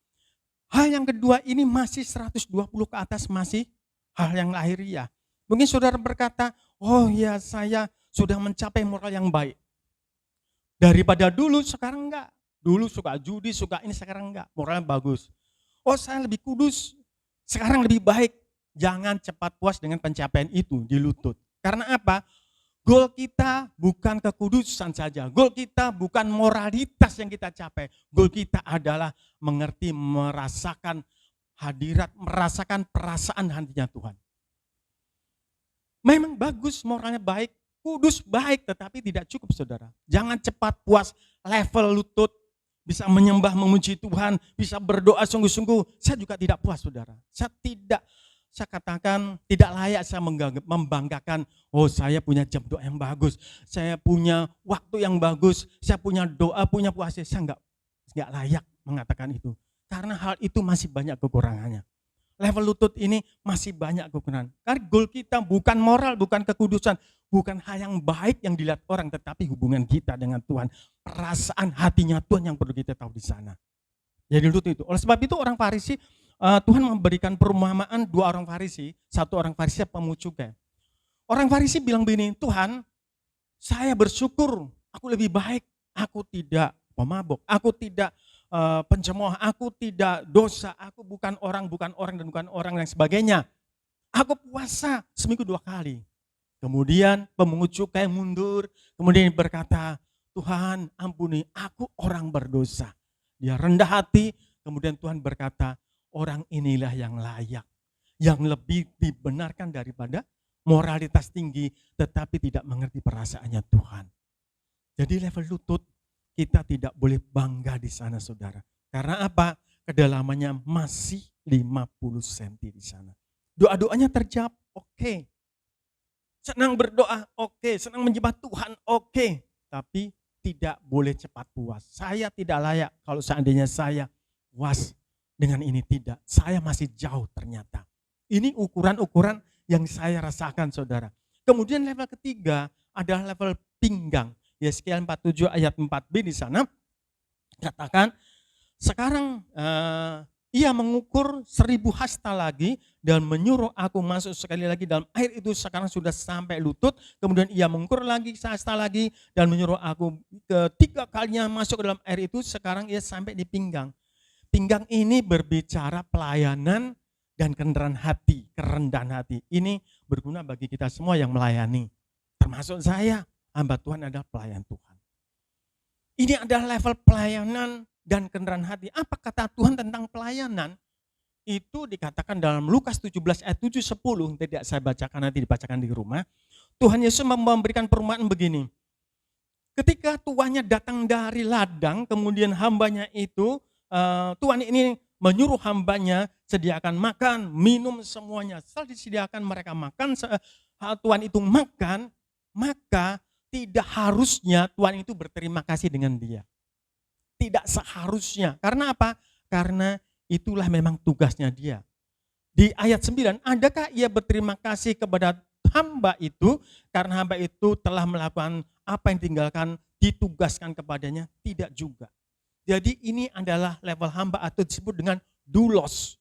Hal yang kedua ini masih 120 ke atas, masih hal yang lahiriah. Mungkin saudara berkata, oh ya saya sudah mencapai moral yang baik. Daripada dulu, sekarang enggak. Dulu suka judi, suka ini, sekarang enggak. Moralnya bagus. Oh saya lebih kudus, sekarang lebih baik. Jangan cepat puas dengan pencapaian itu di lutut. Karena apa? Goal kita bukan kekudusan saja. Goal kita bukan moralitas yang kita capai. Goal kita adalah mengerti, merasakan hadirat, merasakan perasaan hatinya Tuhan. Memang bagus, moralnya baik, kudus baik, tetapi tidak cukup saudara. Jangan cepat puas level lutut, bisa menyembah, memuji Tuhan, bisa berdoa sungguh-sungguh. Saya juga tidak puas saudara. Saya katakan tidak layak saya membanggakan, oh saya punya jam doa yang bagus, saya punya waktu yang bagus, saya punya doa, punya puasa. Saya enggak layak mengatakan itu. Karena hal itu masih banyak kekurangannya. Level lutut ini masih banyak kekurangan. Karena goal kita bukan moral, bukan kekudusan, bukan hal yang baik yang dilihat orang, tetapi hubungan kita dengan Tuhan, perasaan hatinya Tuhan yang perlu kita tahu di sana. Jadi lutut itu. Oleh sebab itu orang Farisi, Tuhan memberikan perumpamaan 2 orang Farisi, 1 orang Farisi pemungut cukai. Orang Farisi bilang begini, Tuhan, saya bersyukur, aku lebih baik, aku tidak pemabuk, aku tidak pencemooh, aku tidak dosa, aku bukan orang dan sebagainya. Aku puasa seminggu 2 kali. Kemudian pemungut cukai mundur, kemudian berkata, Tuhan ampuni, aku orang berdosa. Dia rendah hati, kemudian Tuhan berkata, orang inilah yang layak, yang lebih dibenarkan daripada moralitas tinggi, tetapi tidak mengerti perasaannya Tuhan. Jadi level lutut, kita tidak boleh bangga di sana saudara. Karena apa? Kedalamannya masih 50 cm di sana. Doa-doanya terjawab, oke. Senang berdoa, oke. Senang menyembah Tuhan, oke. Tapi tidak boleh cepat puas. Saya tidak layak kalau seandainya saya puas dengan ini, tidak. Saya masih jauh ternyata. Ini ukuran-ukuran yang saya rasakan saudara. Kemudian level ketiga adalah level pinggang. Yeskiel 47 ayat 4b di sana katakan, sekarang ia mengukur 1000 hasta lagi dan menyuruh aku masuk sekali lagi dalam air itu, sekarang sudah sampai lutut. Kemudian ia mengukur lagi hasta lagi dan menyuruh aku ketiga kalinya masuk ke dalam air itu, sekarang ia sampai di pinggang. Pinggang ini berbicara pelayanan dan kerendahan hati, kerendahan hati. Ini berguna bagi kita semua yang melayani, termasuk saya. Hamba Tuhan adalah pelayan Tuhan. Ini adalah level pelayanan dan kerendahan hati. Apa kata Tuhan tentang pelayanan? Itu dikatakan dalam Lukas 17 ayat 7-10. Tidak saya bacakan, nanti dibacakan di rumah. Tuhan Yesus memberikan perumpamaan begini. Ketika tuannya datang dari ladang, kemudian hambanya itu, Tuhan ini menyuruh hambanya sediakan makan, minum semuanya. Setelah disediakan mereka makan, Tuhan itu makan, maka tidak harusnya Tuhan itu berterima kasih dengan dia. Tidak seharusnya. Karena apa? Karena itulah memang tugasnya dia. Di ayat 9, adakah ia berterima kasih kepada hamba itu karena hamba itu telah melakukan apa yang ditugaskan kepadanya? Tidak juga. Jadi ini adalah level hamba atau disebut dengan doulos.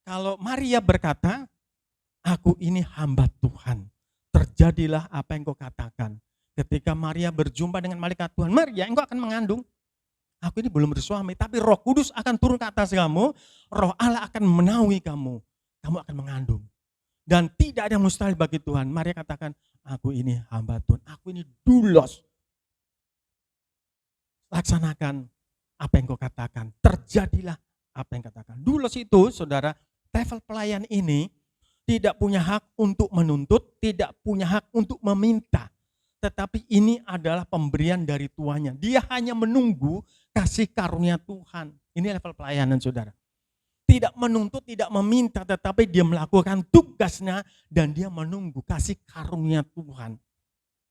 Kalau Maria berkata, aku ini hamba Tuhan, terjadilah apa yang kau katakan. Ketika Maria berjumpa dengan malaikat Tuhan, Maria engkau akan mengandung. Aku ini belum bersuami, tapi Roh Kudus akan turun ke atas kamu, Roh Allah akan menaungi kamu, kamu akan mengandung. Dan tidak ada yang mustahil bagi Tuhan. Maria katakan, aku ini hamba Tuhan, aku ini doulos. laksanakan apa yang kau katakan. Terjadilah apa yang katakan. Doulos itu, saudara, level pelayan ini tidak punya hak untuk menuntut, tidak punya hak untuk meminta. Tetapi ini adalah pemberian dari tuannya. Dia hanya menunggu kasih karunia Tuhan. Ini level pelayanan, saudara. Tidak menuntut, tidak meminta, tetapi dia melakukan tugasnya dan dia menunggu kasih karunia Tuhan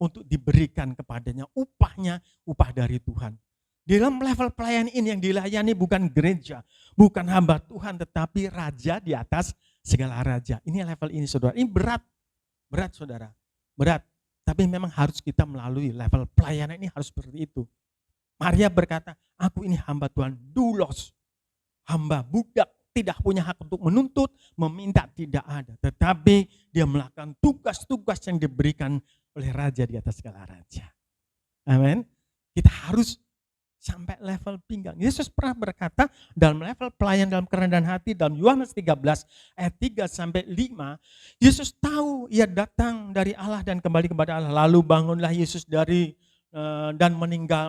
untuk diberikan kepadanya. Upahnya, upah dari Tuhan. Di dalam level pelayanan ini yang dilayani bukan gereja, bukan hamba Tuhan, tetapi raja di atas segala raja. Ini level ini, saudara. Ini berat, berat, saudara. Berat. Tapi memang harus kita melalui level pelayanan ini, harus seperti itu. Maria berkata, aku ini hamba Tuhan, doulos. Hamba, budak, tidak punya hak untuk menuntut, meminta, tidak ada. Tetapi dia melakukan tugas-tugas yang diberikan oleh raja di atas segala raja. Amin. Kita harus sampai level pinggang. Yesus pernah berkata dalam level pelayan dalam kerendahan hati, dalam Yohanes 13 ayat 3 sampai 5, Yesus tahu ia datang dari Allah dan kembali kepada Allah. Lalu bangunlah Yesus dan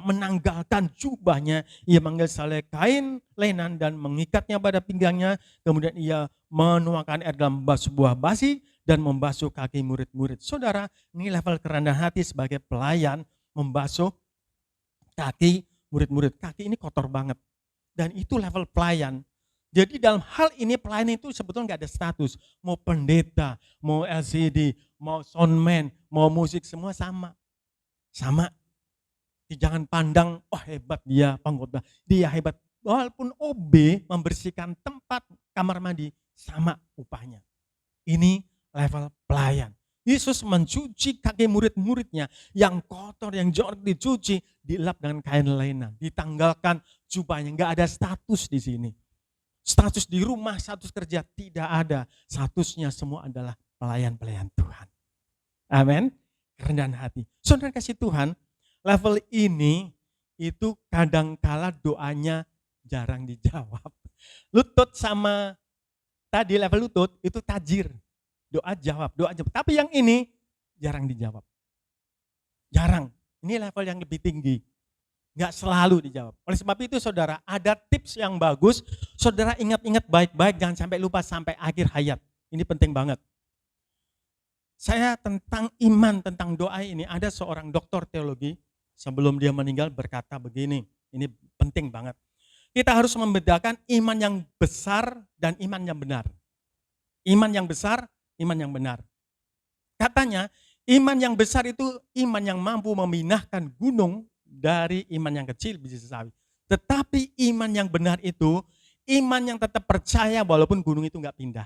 menanggalkan jubahnya, ia mengambil selai kain lenan dan mengikatnya pada pinggangnya, kemudian ia menuangkan air dalam sebuah basi dan membasuh kaki murid-murid. Saudara, ini level kerendahan hati sebagai pelayan, membasuh kaki murid-murid. Kaki ini kotor banget. Dan itu level pelayan. Jadi dalam hal ini pelayan itu sebetulnya nggak ada status. Mau pendeta, mau LCD, mau soundman, mau musik, semua sama. Sama. Jangan pandang, oh hebat dia pengkhotbah, dia hebat. Walaupun OB membersihkan tempat kamar mandi, sama upahnya. Ini level pelayan. Yesus mencuci kaki murid-muridnya yang kotor, yang jorok dicuci, dilap dengan kain lenan, ditanggalkan jubahnya. Enggak ada status di sini. Status di rumah, status kerja tidak ada. Statusnya semua adalah pelayan-pelayan Tuhan. Amin. Kerendahan hati. Saudara kasih Tuhan, level ini itu kadangkala doanya jarang dijawab. Lutut sama tadi level lutut itu tajir. Doa jawab. Tapi yang ini jarang dijawab. Jarang. Ini level yang lebih tinggi. Enggak selalu dijawab. Oleh sebab itu saudara, ada tips yang bagus. Saudara ingat-ingat baik-baik, jangan sampai lupa sampai akhir hayat. Ini penting banget. Saya tentang iman, tentang doa ini, ada seorang doktor teologi sebelum dia meninggal berkata begini, ini penting banget. Kita harus membedakan iman yang besar dan iman yang benar. Iman yang besar, iman yang benar. Katanya, iman yang besar itu iman yang mampu memindahkan gunung dari iman yang kecil bisa sawi. Tetapi iman yang benar itu, iman yang tetap percaya walaupun gunung itu enggak pindah.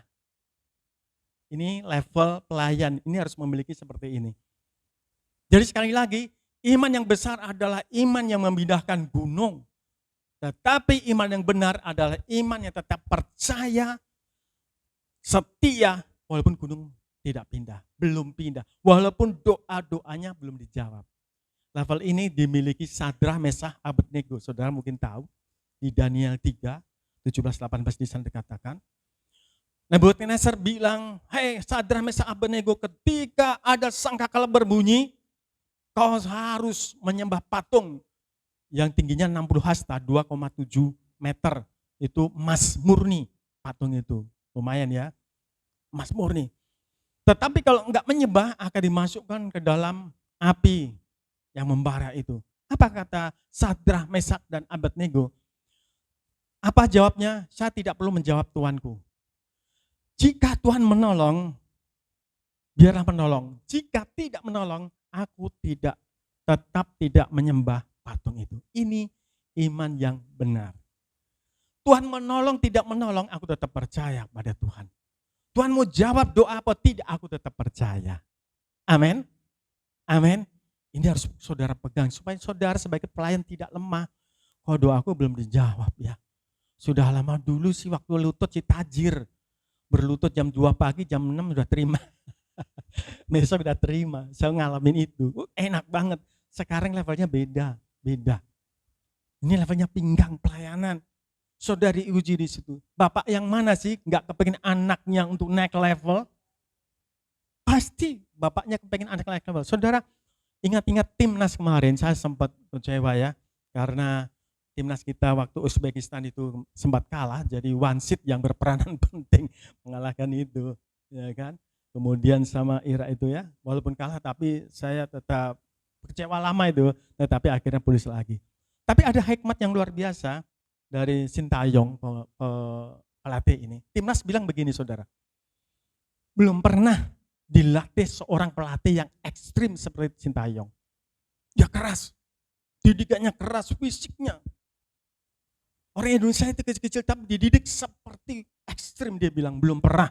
Ini level pelayan, ini harus memiliki seperti ini. Jadi sekali lagi, iman yang besar adalah iman yang memindahkan gunung. Tetapi iman yang benar adalah iman yang tetap percaya, setia, walaupun gunung tidak pindah, belum pindah. Walaupun doa-doanya belum dijawab. Level ini dimiliki Sadrah, Mesah, Abednego. Saudara mungkin tahu, di Daniel 3, 17-18 di sana dikatakan. Nebukadnezar bilang, hei Sadrah, Mesah, Abednego, ketika ada sangkakala berbunyi, kau harus menyembah patung yang tingginya 60 hasta, 2,7 meter. Itu emas murni patung itu. Lumayan ya, emas murni. Tetapi kalau enggak menyembah akan dimasukkan ke dalam api yang membara itu. Apa kata Sadrah, Mesak, dan Abednego? Apa jawabnya? Saya tidak perlu menjawab Tuanku. Jika Tuhan menolong, biarlah menolong. Jika tidak menolong, aku tetap tidak menyembah patung itu. Ini iman yang benar. Tuhan menolong, tidak menolong, aku tetap percaya pada Tuhan. Tuhan mau jawab doa apa tidak, aku tetap percaya. Amin. Amin. Ini harus saudara pegang supaya saudara sebagai pelayan tidak lemah. Kok doaku belum dijawab ya. Sudah lama dulu sih waktu lutut si tajir. Berlutut jam 2 pagi, jam 6 sudah terima. Besok sudah terima. Saya ngalamin itu. Enak banget. Sekarang levelnya beda. Ini levelnya pinggang pelayanan. Saudara diuji di situ. Bapak yang mana sih nggak kepengen anaknya untuk naik level? Pasti bapaknya kepengen anak naik level. Saudara ingat-ingat timnas kemarin, saya sempat kecewa ya. Karena timnas kita waktu Uzbekistan itu sempat kalah, jadi wasit yang berperanan penting mengalahkan itu, ya kan. Kemudian sama Irak itu ya, walaupun kalah tapi saya tetap kecewa lama itu, tetapi akhirnya pulih lagi. Tapi ada hikmat yang luar biasa dari Sintayong, pelatih ini. Timnas bilang begini saudara, belum pernah dilatih seorang pelatih yang ekstrim seperti Sintayong. Dia keras, didikannya keras, fisiknya. Orang Indonesia itu kecil-kecil tapi dididik seperti ekstrim, dia bilang belum pernah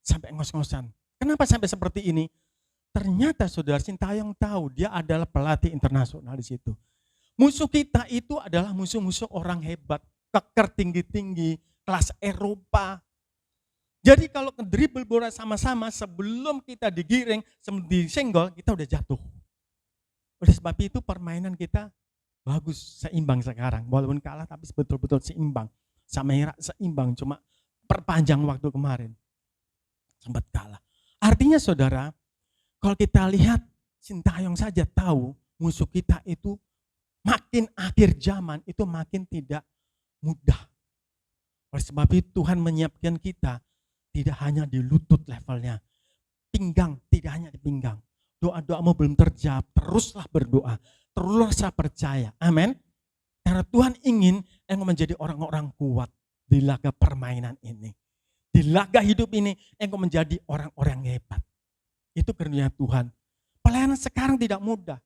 sampai ngos-ngosan. Kenapa sampai seperti ini? Ternyata saudara, Sintayong tahu dia adalah pelatih internasional di situ. Musuh kita itu adalah musuh-musuh orang hebat, keker tinggi-tinggi, kelas Eropa. Jadi kalau ngedribble bola sama-sama sebelum kita digiring, sebelum disenggol, kita udah jatuh. Oleh sebab itu permainan kita bagus, seimbang sekarang. Walaupun kalah tapi betul-betul seimbang. Sama Irak seimbang, cuma perpanjang waktu kemarin. Sempat kalah. Artinya saudara, kalau kita lihat Sintayong saja tahu musuh kita itu makin akhir zaman itu makin tidak mudah. Oleh sebab itu Tuhan menyiapkan kita tidak hanya di lutut levelnya. Pinggang, tidak hanya di pinggang. Doa-doamu belum terjawab, teruslah berdoa. Teruslah percaya. Amin. Karena Tuhan ingin engkau menjadi orang-orang kuat di laga permainan ini. Di laga hidup ini engkau menjadi orang-orang hebat. Itu karunia Tuhan. Pelayanan sekarang tidak mudah.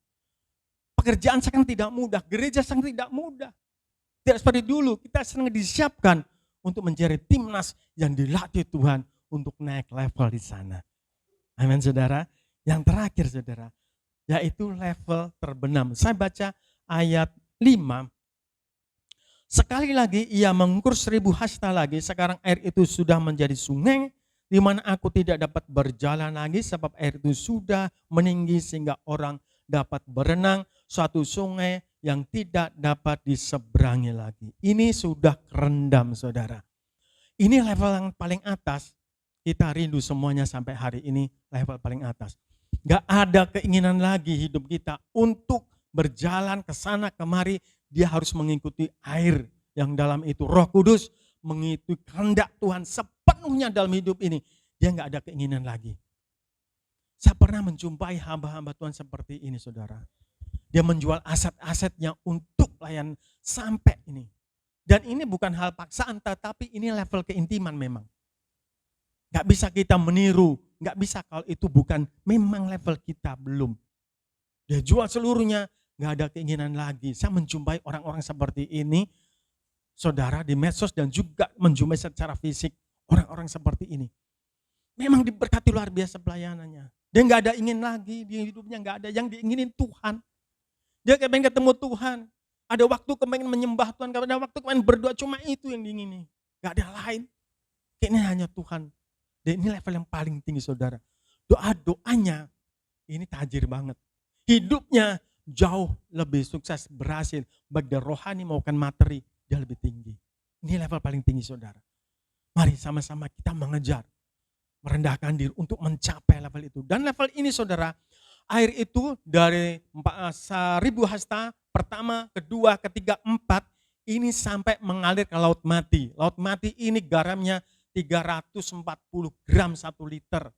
Pekerjaan sekarang tidak mudah. Gereja sekarang tidak mudah. Tidak seperti dulu. Kita sedang disiapkan untuk menjadi timnas yang dilatih Tuhan untuk naik level di sana. Amin saudara. Yang terakhir saudara, yaitu level terbenam. Saya baca ayat 5. Sekali lagi ia mengukur 1000 hasta lagi, sekarang air itu sudah menjadi sungai, di mana aku tidak dapat berjalan lagi sebab air itu sudah meninggi sehingga orang dapat berenang, suatu sungai yang tidak dapat diseberangi lagi. Ini sudah kerendam saudara. Ini level yang paling atas, kita rindu semuanya sampai hari ini level paling atas. Gak ada keinginan lagi hidup kita untuk berjalan ke sana kemari, dia harus mengikuti air yang dalam itu. Roh Kudus mengikuti kehendak Tuhan sepenuhnya dalam hidup ini. Dia gak ada keinginan lagi. Saya pernah menjumpai hamba-hamba Tuhan seperti ini saudara. Dia menjual aset-asetnya untuk layan sampai ini. Dan ini bukan hal paksaan, tetapi ini level keintiman memang. Gak bisa kita meniru, gak bisa kalau itu bukan memang level kita, belum. Dia jual seluruhnya, gak ada keinginan lagi. Saya menjumpai orang-orang seperti ini, saudara, di medsos dan juga menjumpai secara fisik orang-orang seperti ini. Memang diberkati luar biasa pelayanannya. Dia gak ada ingin lagi, di hidupnya gak ada yang diinginin Tuhan. Dia pengen ketemu Tuhan. Ada waktu pengen menyembah Tuhan, ada waktu pengen berdoa, cuma itu yang diingini. Gak ada lain. Kayaknya hanya Tuhan. Dan ini level yang paling tinggi saudara. Doa-doanya ini tajir banget. Hidupnya jauh lebih sukses, berhasil. Baik dari rohani maupun materi, dia lebih tinggi. Ini level paling tinggi saudara. Mari sama-sama kita mengejar. Merendahkan diri untuk mencapai level itu. Dan level ini saudara, air itu dari 1000 hasta, pertama, kedua, ketiga, 4, ini sampai mengalir ke Laut Mati. Laut Mati ini garamnya 340 gram 1 liter.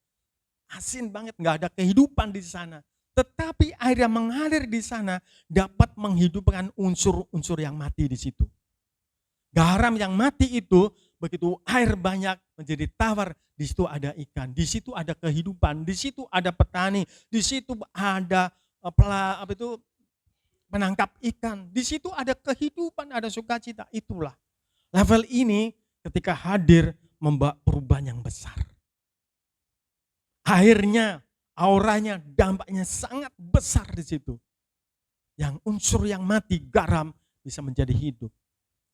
Asin banget, gak ada kehidupan di sana. Tetapi air yang mengalir di sana dapat menghidupkan unsur-unsur yang mati di situ. Garam yang mati itu, begitu air banyak menjadi tawar, di situ ada ikan, di situ ada kehidupan, di situ ada petani, di situ ada penangkap ikan, di situ ada kehidupan, ada sukacita. Itulah level ini ketika hadir membawa perubahan yang besar. Akhirnya, auranya, dampaknya sangat besar di situ. Yang unsur yang mati, garam, bisa menjadi hidup.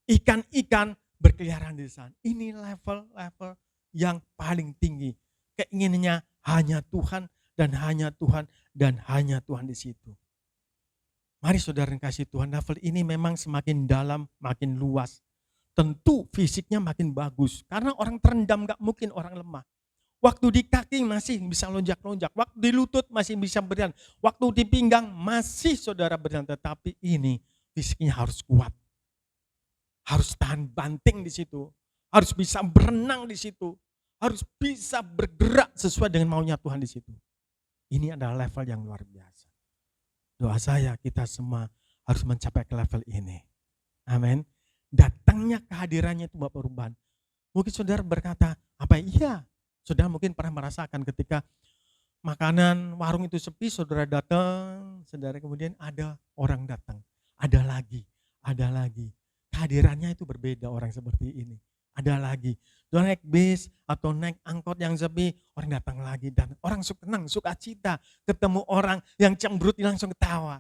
Ikan-ikan berkeliaran di sana. Ini level-level yang paling tinggi. Keinginannya hanya Tuhan dan hanya Tuhan dan hanya Tuhan di situ. Mari saudara yang kasih Tuhan, level ini memang semakin dalam, makin luas. Tentu fisiknya makin bagus. Karena orang terendam gak mungkin orang lemah. Waktu di kaki masih bisa lonjak-lonjak. Waktu di lutut masih bisa berjalan. Waktu di pinggang masih saudara berjalan. Tetapi ini fisiknya harus kuat. Harus tahan banting di situ. Harus bisa berenang di situ. Harus bisa bergerak sesuai dengan maunya Tuhan di situ. Ini adalah level yang luar biasa. Doa saya kita semua harus mencapai ke level ini. Amin. Datangnya kehadirannya itu buat perubahan. Mungkin saudara berkata, apa iya? Saudara mungkin pernah merasakan ketika makanan warung itu sepi, saudara datang, saudara kemudian ada orang datang. Ada lagi. Kehadirannya itu berbeda orang seperti ini. Ada lagi. Saudara naik bis atau naik angkot yang sepi, orang datang lagi. Dan orang senang, suka cita. Ketemu orang yang cemberut langsung ketawa.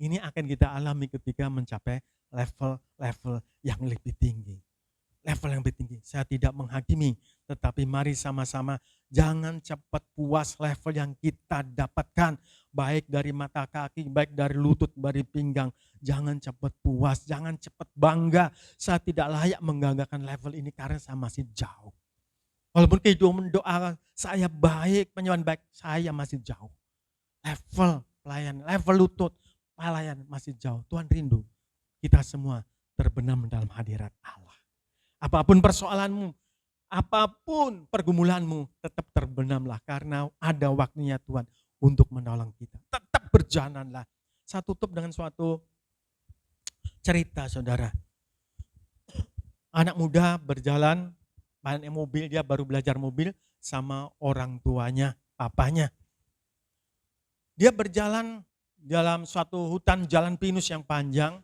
Ini akan kita alami ketika mencapai level-level yang lebih tinggi. Level yang lebih tinggi. Saya tidak menghakimi, tetapi mari sama-sama jangan cepat puas level yang kita dapatkan. Baik dari mata kaki, baik dari lutut, dari pinggang. Jangan cepat puas, jangan cepat bangga. Saya tidak layak mengganggakan level ini karena saya masih jauh. Walaupun kehidupan doa saya baik, penyembahan baik, saya masih jauh. Level pelayan, level lutut, pelayan masih jauh. Tuhan rindu kita semua terbenam dalam hadirat Allah. Apapun persoalanmu, apapun pergumulanmu, tetap terbenamlah karena ada waktunya Tuhan untuk menolong kita. Tetap berjalanlah. Saya tutup dengan suatu cerita, saudara. Anak muda berjalan, naik mobil, dia baru belajar mobil sama orang tuanya, papanya. Dia berjalan dalam suatu hutan jalan pinus yang panjang.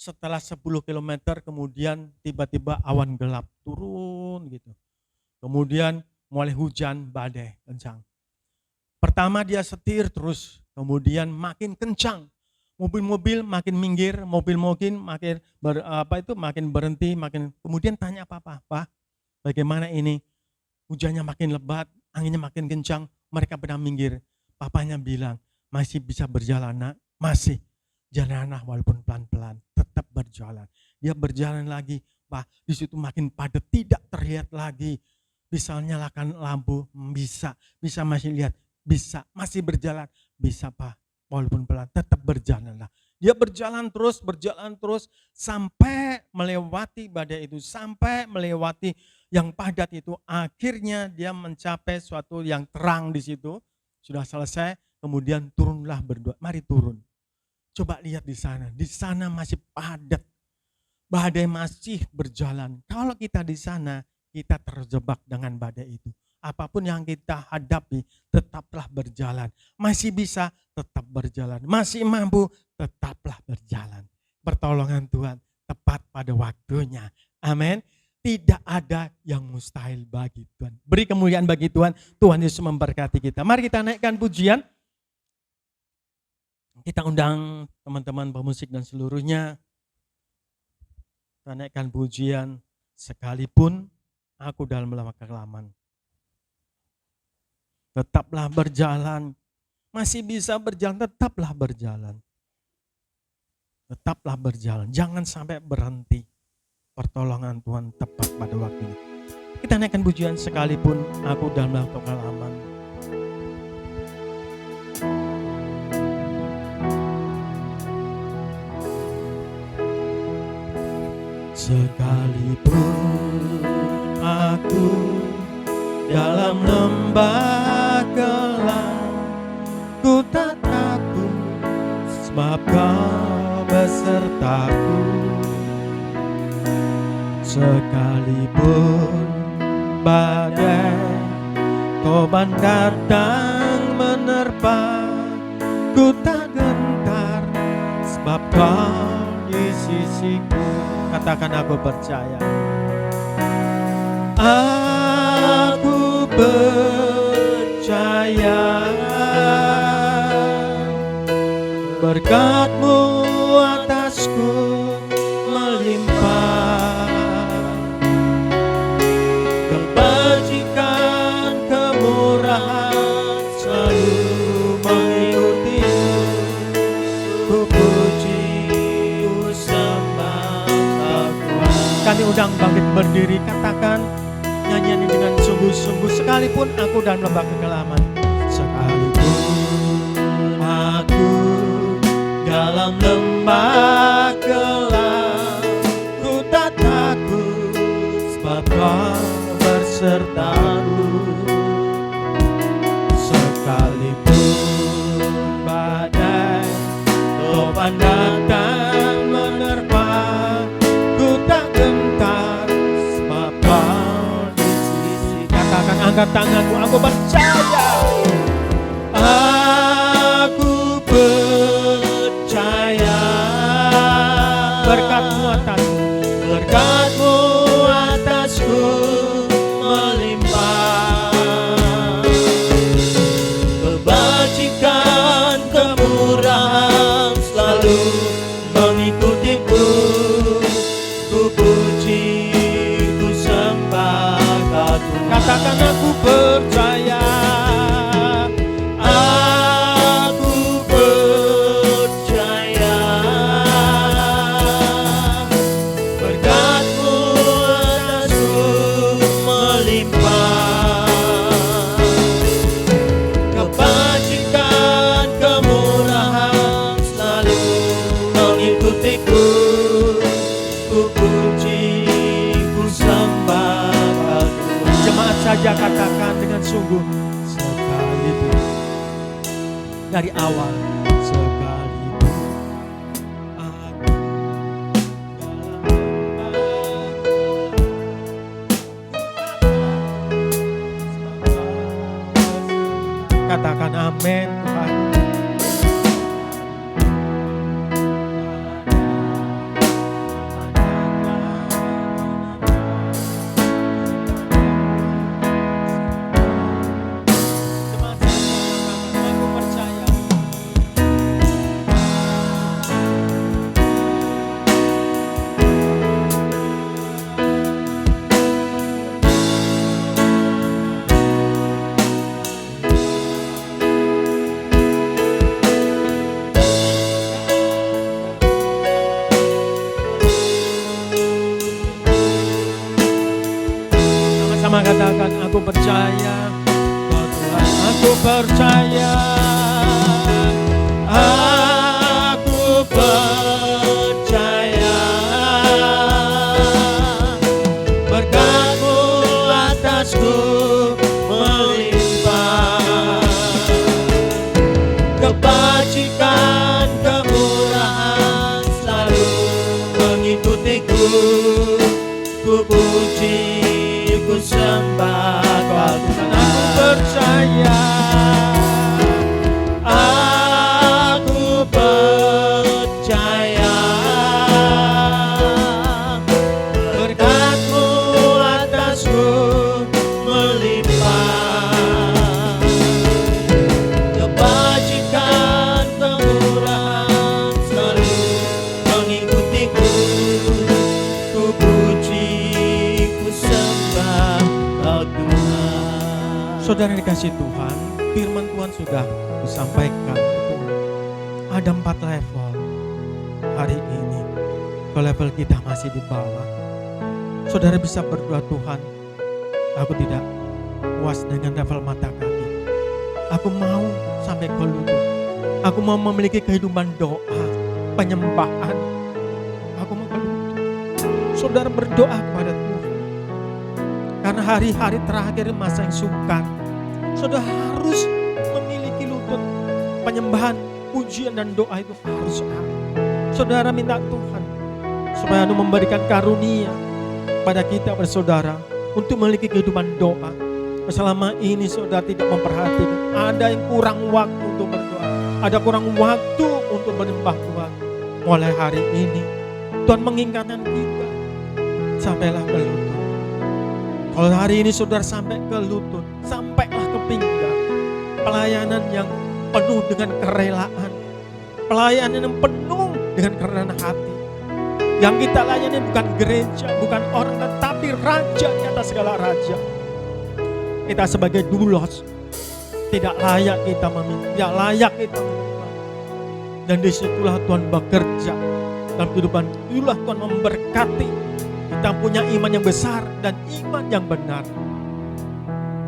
Setelah 10 km kemudian tiba-tiba awan gelap turun gitu. Kemudian mulai hujan badai kencang. Pertama dia setir terus, kemudian makin kencang. Mobil-mobil makin minggir, mobil makin makin berhenti, kemudian tanya Pak, bagaimana ini? Hujannya makin lebat, anginnya makin kencang, mereka benar minggir. Papanya bilang, masih bisa berjalan nak, masih. Jalanlah walaupun pelan-pelan, tetap berjalan. Dia berjalan lagi, Pak, di situ makin padat, tidak terlihat lagi. Bisa nyalakan lampu, bisa masih lihat, bisa, masih berjalan, bisa Pak, walaupun pelan, tetap berjalanlah. Dia berjalan terus, sampai melewati badai itu, sampai melewati yang padat itu. Akhirnya dia mencapai suatu yang terang di situ, sudah selesai, kemudian turunlah berdoa, mari turun. Coba lihat di sana masih padat, badai masih berjalan. Kalau kita di sana, kita terjebak dengan badai itu. Apapun yang kita hadapi, tetaplah berjalan. Masih bisa, tetap berjalan. Masih mampu, tetaplah berjalan. Pertolongan Tuhan tepat pada waktunya. Amin. Tidak ada yang mustahil bagi Tuhan. Beri kemuliaan bagi Tuhan. Tuhan Yesus memberkati kita. Mari kita naikkan pujian. Kita undang teman-teman pemusik dan seluruhnya. Kita naikkan pujian sekalipun aku dalam lama kekelaman. Tetaplah berjalan. Masih bisa berjalan, tetaplah berjalan. Tetaplah berjalan. Jangan sampai berhenti. Pertolongan Tuhan tepat pada waktunya. Kita naikkan pujian sekalipun aku dalam lama kekelaman. Sekalipun aku dalam lembah gelap, ku tak takut sebab Kau besertaku. Sekalipun badai toban datang menerpa, ku tak gentar sebab Kau di sisiku. Katakan aku percaya. Aku percaya berkat-Mu atasku melimpah. Kebajikan, kemurahan selalu mengikuti. Ku puji, ku sembah. Kami undang bangkit berdiri, katakan nyanyian ini dengan sungguh-sungguh. Sekalipun aku dalam lembah kekelaman, sekalipun aku dalam lembah gelap ku tak takut, sebab Kau bersertaku. Sekalipun badai topan datang menerpa, ku tak gentar, sebab Kau di sisi. Katakan, angkat tanganmu, aku percaya. Aku percaya berkat-Mu atasku, berkat-Mu atasku melimpah. Kebajikan, kemurahan selalu mengikutiku. Ku puji, ku sembah Kau Tuhan. Katakan, aku percaya. Aku percaya berkat-Mu atasku melimpah. Kebajikan, kemurahan selalu mengikutiku. Ku puji, ku sembah Kau Tuhan. Jemaat saja katakan dengan sungguh, sekalipun dari awal, sekalipun aku dalam lembah. Katakan amin, Tuhan. Aku percaya. Sama-sama katakan, aku percaya. Oh Tuhan, aku percaya. Aku percaya Berkat-Mu atasku melimpah. Kebajikan, kemurahan selalu mengikutiku. Ku puji, ku sembah Kau Tuhan. Aku percaya. Aku percaya berkat-Mu atasku melimpah. Kebajikan, kemurahan selalu mengikutiku. Ku puji, ku sembah Kau Tuhan. Saudara dikasih Tuhan, firman Tuhan sudah disampaikan. Ada 4 level hari ini. Kalau level kita masih di bawah, saudara bisa berdoa, Tuhan, aku tidak puas dengan level mata kaki. Aku mau sampai ke lutut. Aku mau memiliki kehidupan doa, penyembahan. Aku mau ke lutut. Saudara berdoa kepada Tuhan. Karena hari-hari terakhir masa yang sukar, saudara harus memiliki lutut. Penyembahan, pujian dan doa itu harus ada. Saudara minta Tuhan supaya Tuhan memberikan karunia pada kita bersaudara untuk memiliki kehidupan doa. Selama ini saudara tidak memperhatikan, ada yang kurang waktu untuk berdoa, ada kurang waktu untuk menyembah Tuhan. Mulai hari ini Tuhan mengingatkan kita, sampailah ke lutut. Kalau hari ini saudara sampai ke lutut, sampailah ke pinggang. Pelayanan yang penuh dengan kerelaan, pelayanan yang penuh dengan kerendahan hati. Yang kita layani bukan gereja, bukan orang, tetapi raja di atas segala raja. Kita sebagai dulos tidak layak kita meminta, tidak layak kita menyembah. Dan disitulah Tuhan bekerja dalam kehidupan. Itulah Tuhan memberkati. Kita punya iman yang besar dan iman yang benar.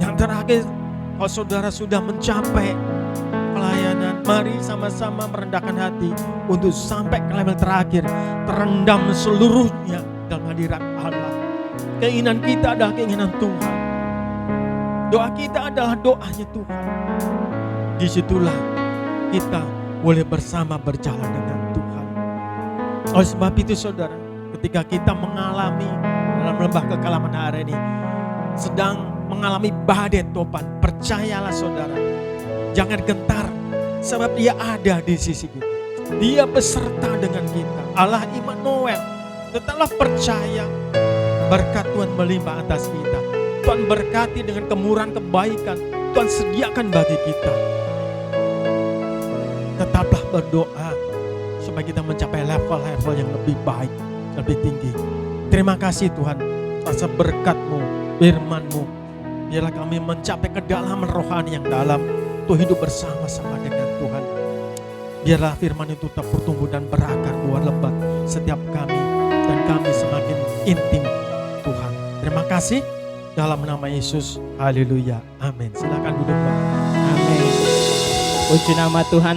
Yang terakhir, kalau saudara sudah mencapai pelayanan Mari sama-sama merendahkan hati untuk sampai ke level terakhir, terendam seluruhnya dalam hadirat Allah. Keinginan kita adalah keinginan Tuhan. Doa kita adalah doanya Tuhan. Disitulah kita boleh bersama berjalan dengan Tuhan. Oleh sebab itu saudara, ketika kita mengalami dalam lembah kekalaman hari ini, sedang mengalami badai topan, percayalah saudara, jangan gentar, sebab Dia ada di sisi kita. Dia beserta dengan kita. Allah Immanuel. Tetaplah percaya, berkat Tuhan melimpah atas kita. Tuhan berkati dengan kemurahan kebaikan. Tuhan sediakan bagi kita. Tetaplah berdoa supaya kita mencapai level-level yang lebih baik, lebih tinggi. Terima kasih Tuhan atas berkat-Mu, firman-Mu. Biarlah kami mencapai kedalaman rohani yang dalam untuk hidup bersama-sama dengan Tuhan. Biarlah firman itu tetap bertumbuh dan berakar buah lebat setiap kami, dan kami semakin intim Tuhan. Terima kasih dalam nama Yesus. Haleluya. Amin. Silakan duduk Bapak. Amin. Puji nama Tuhan.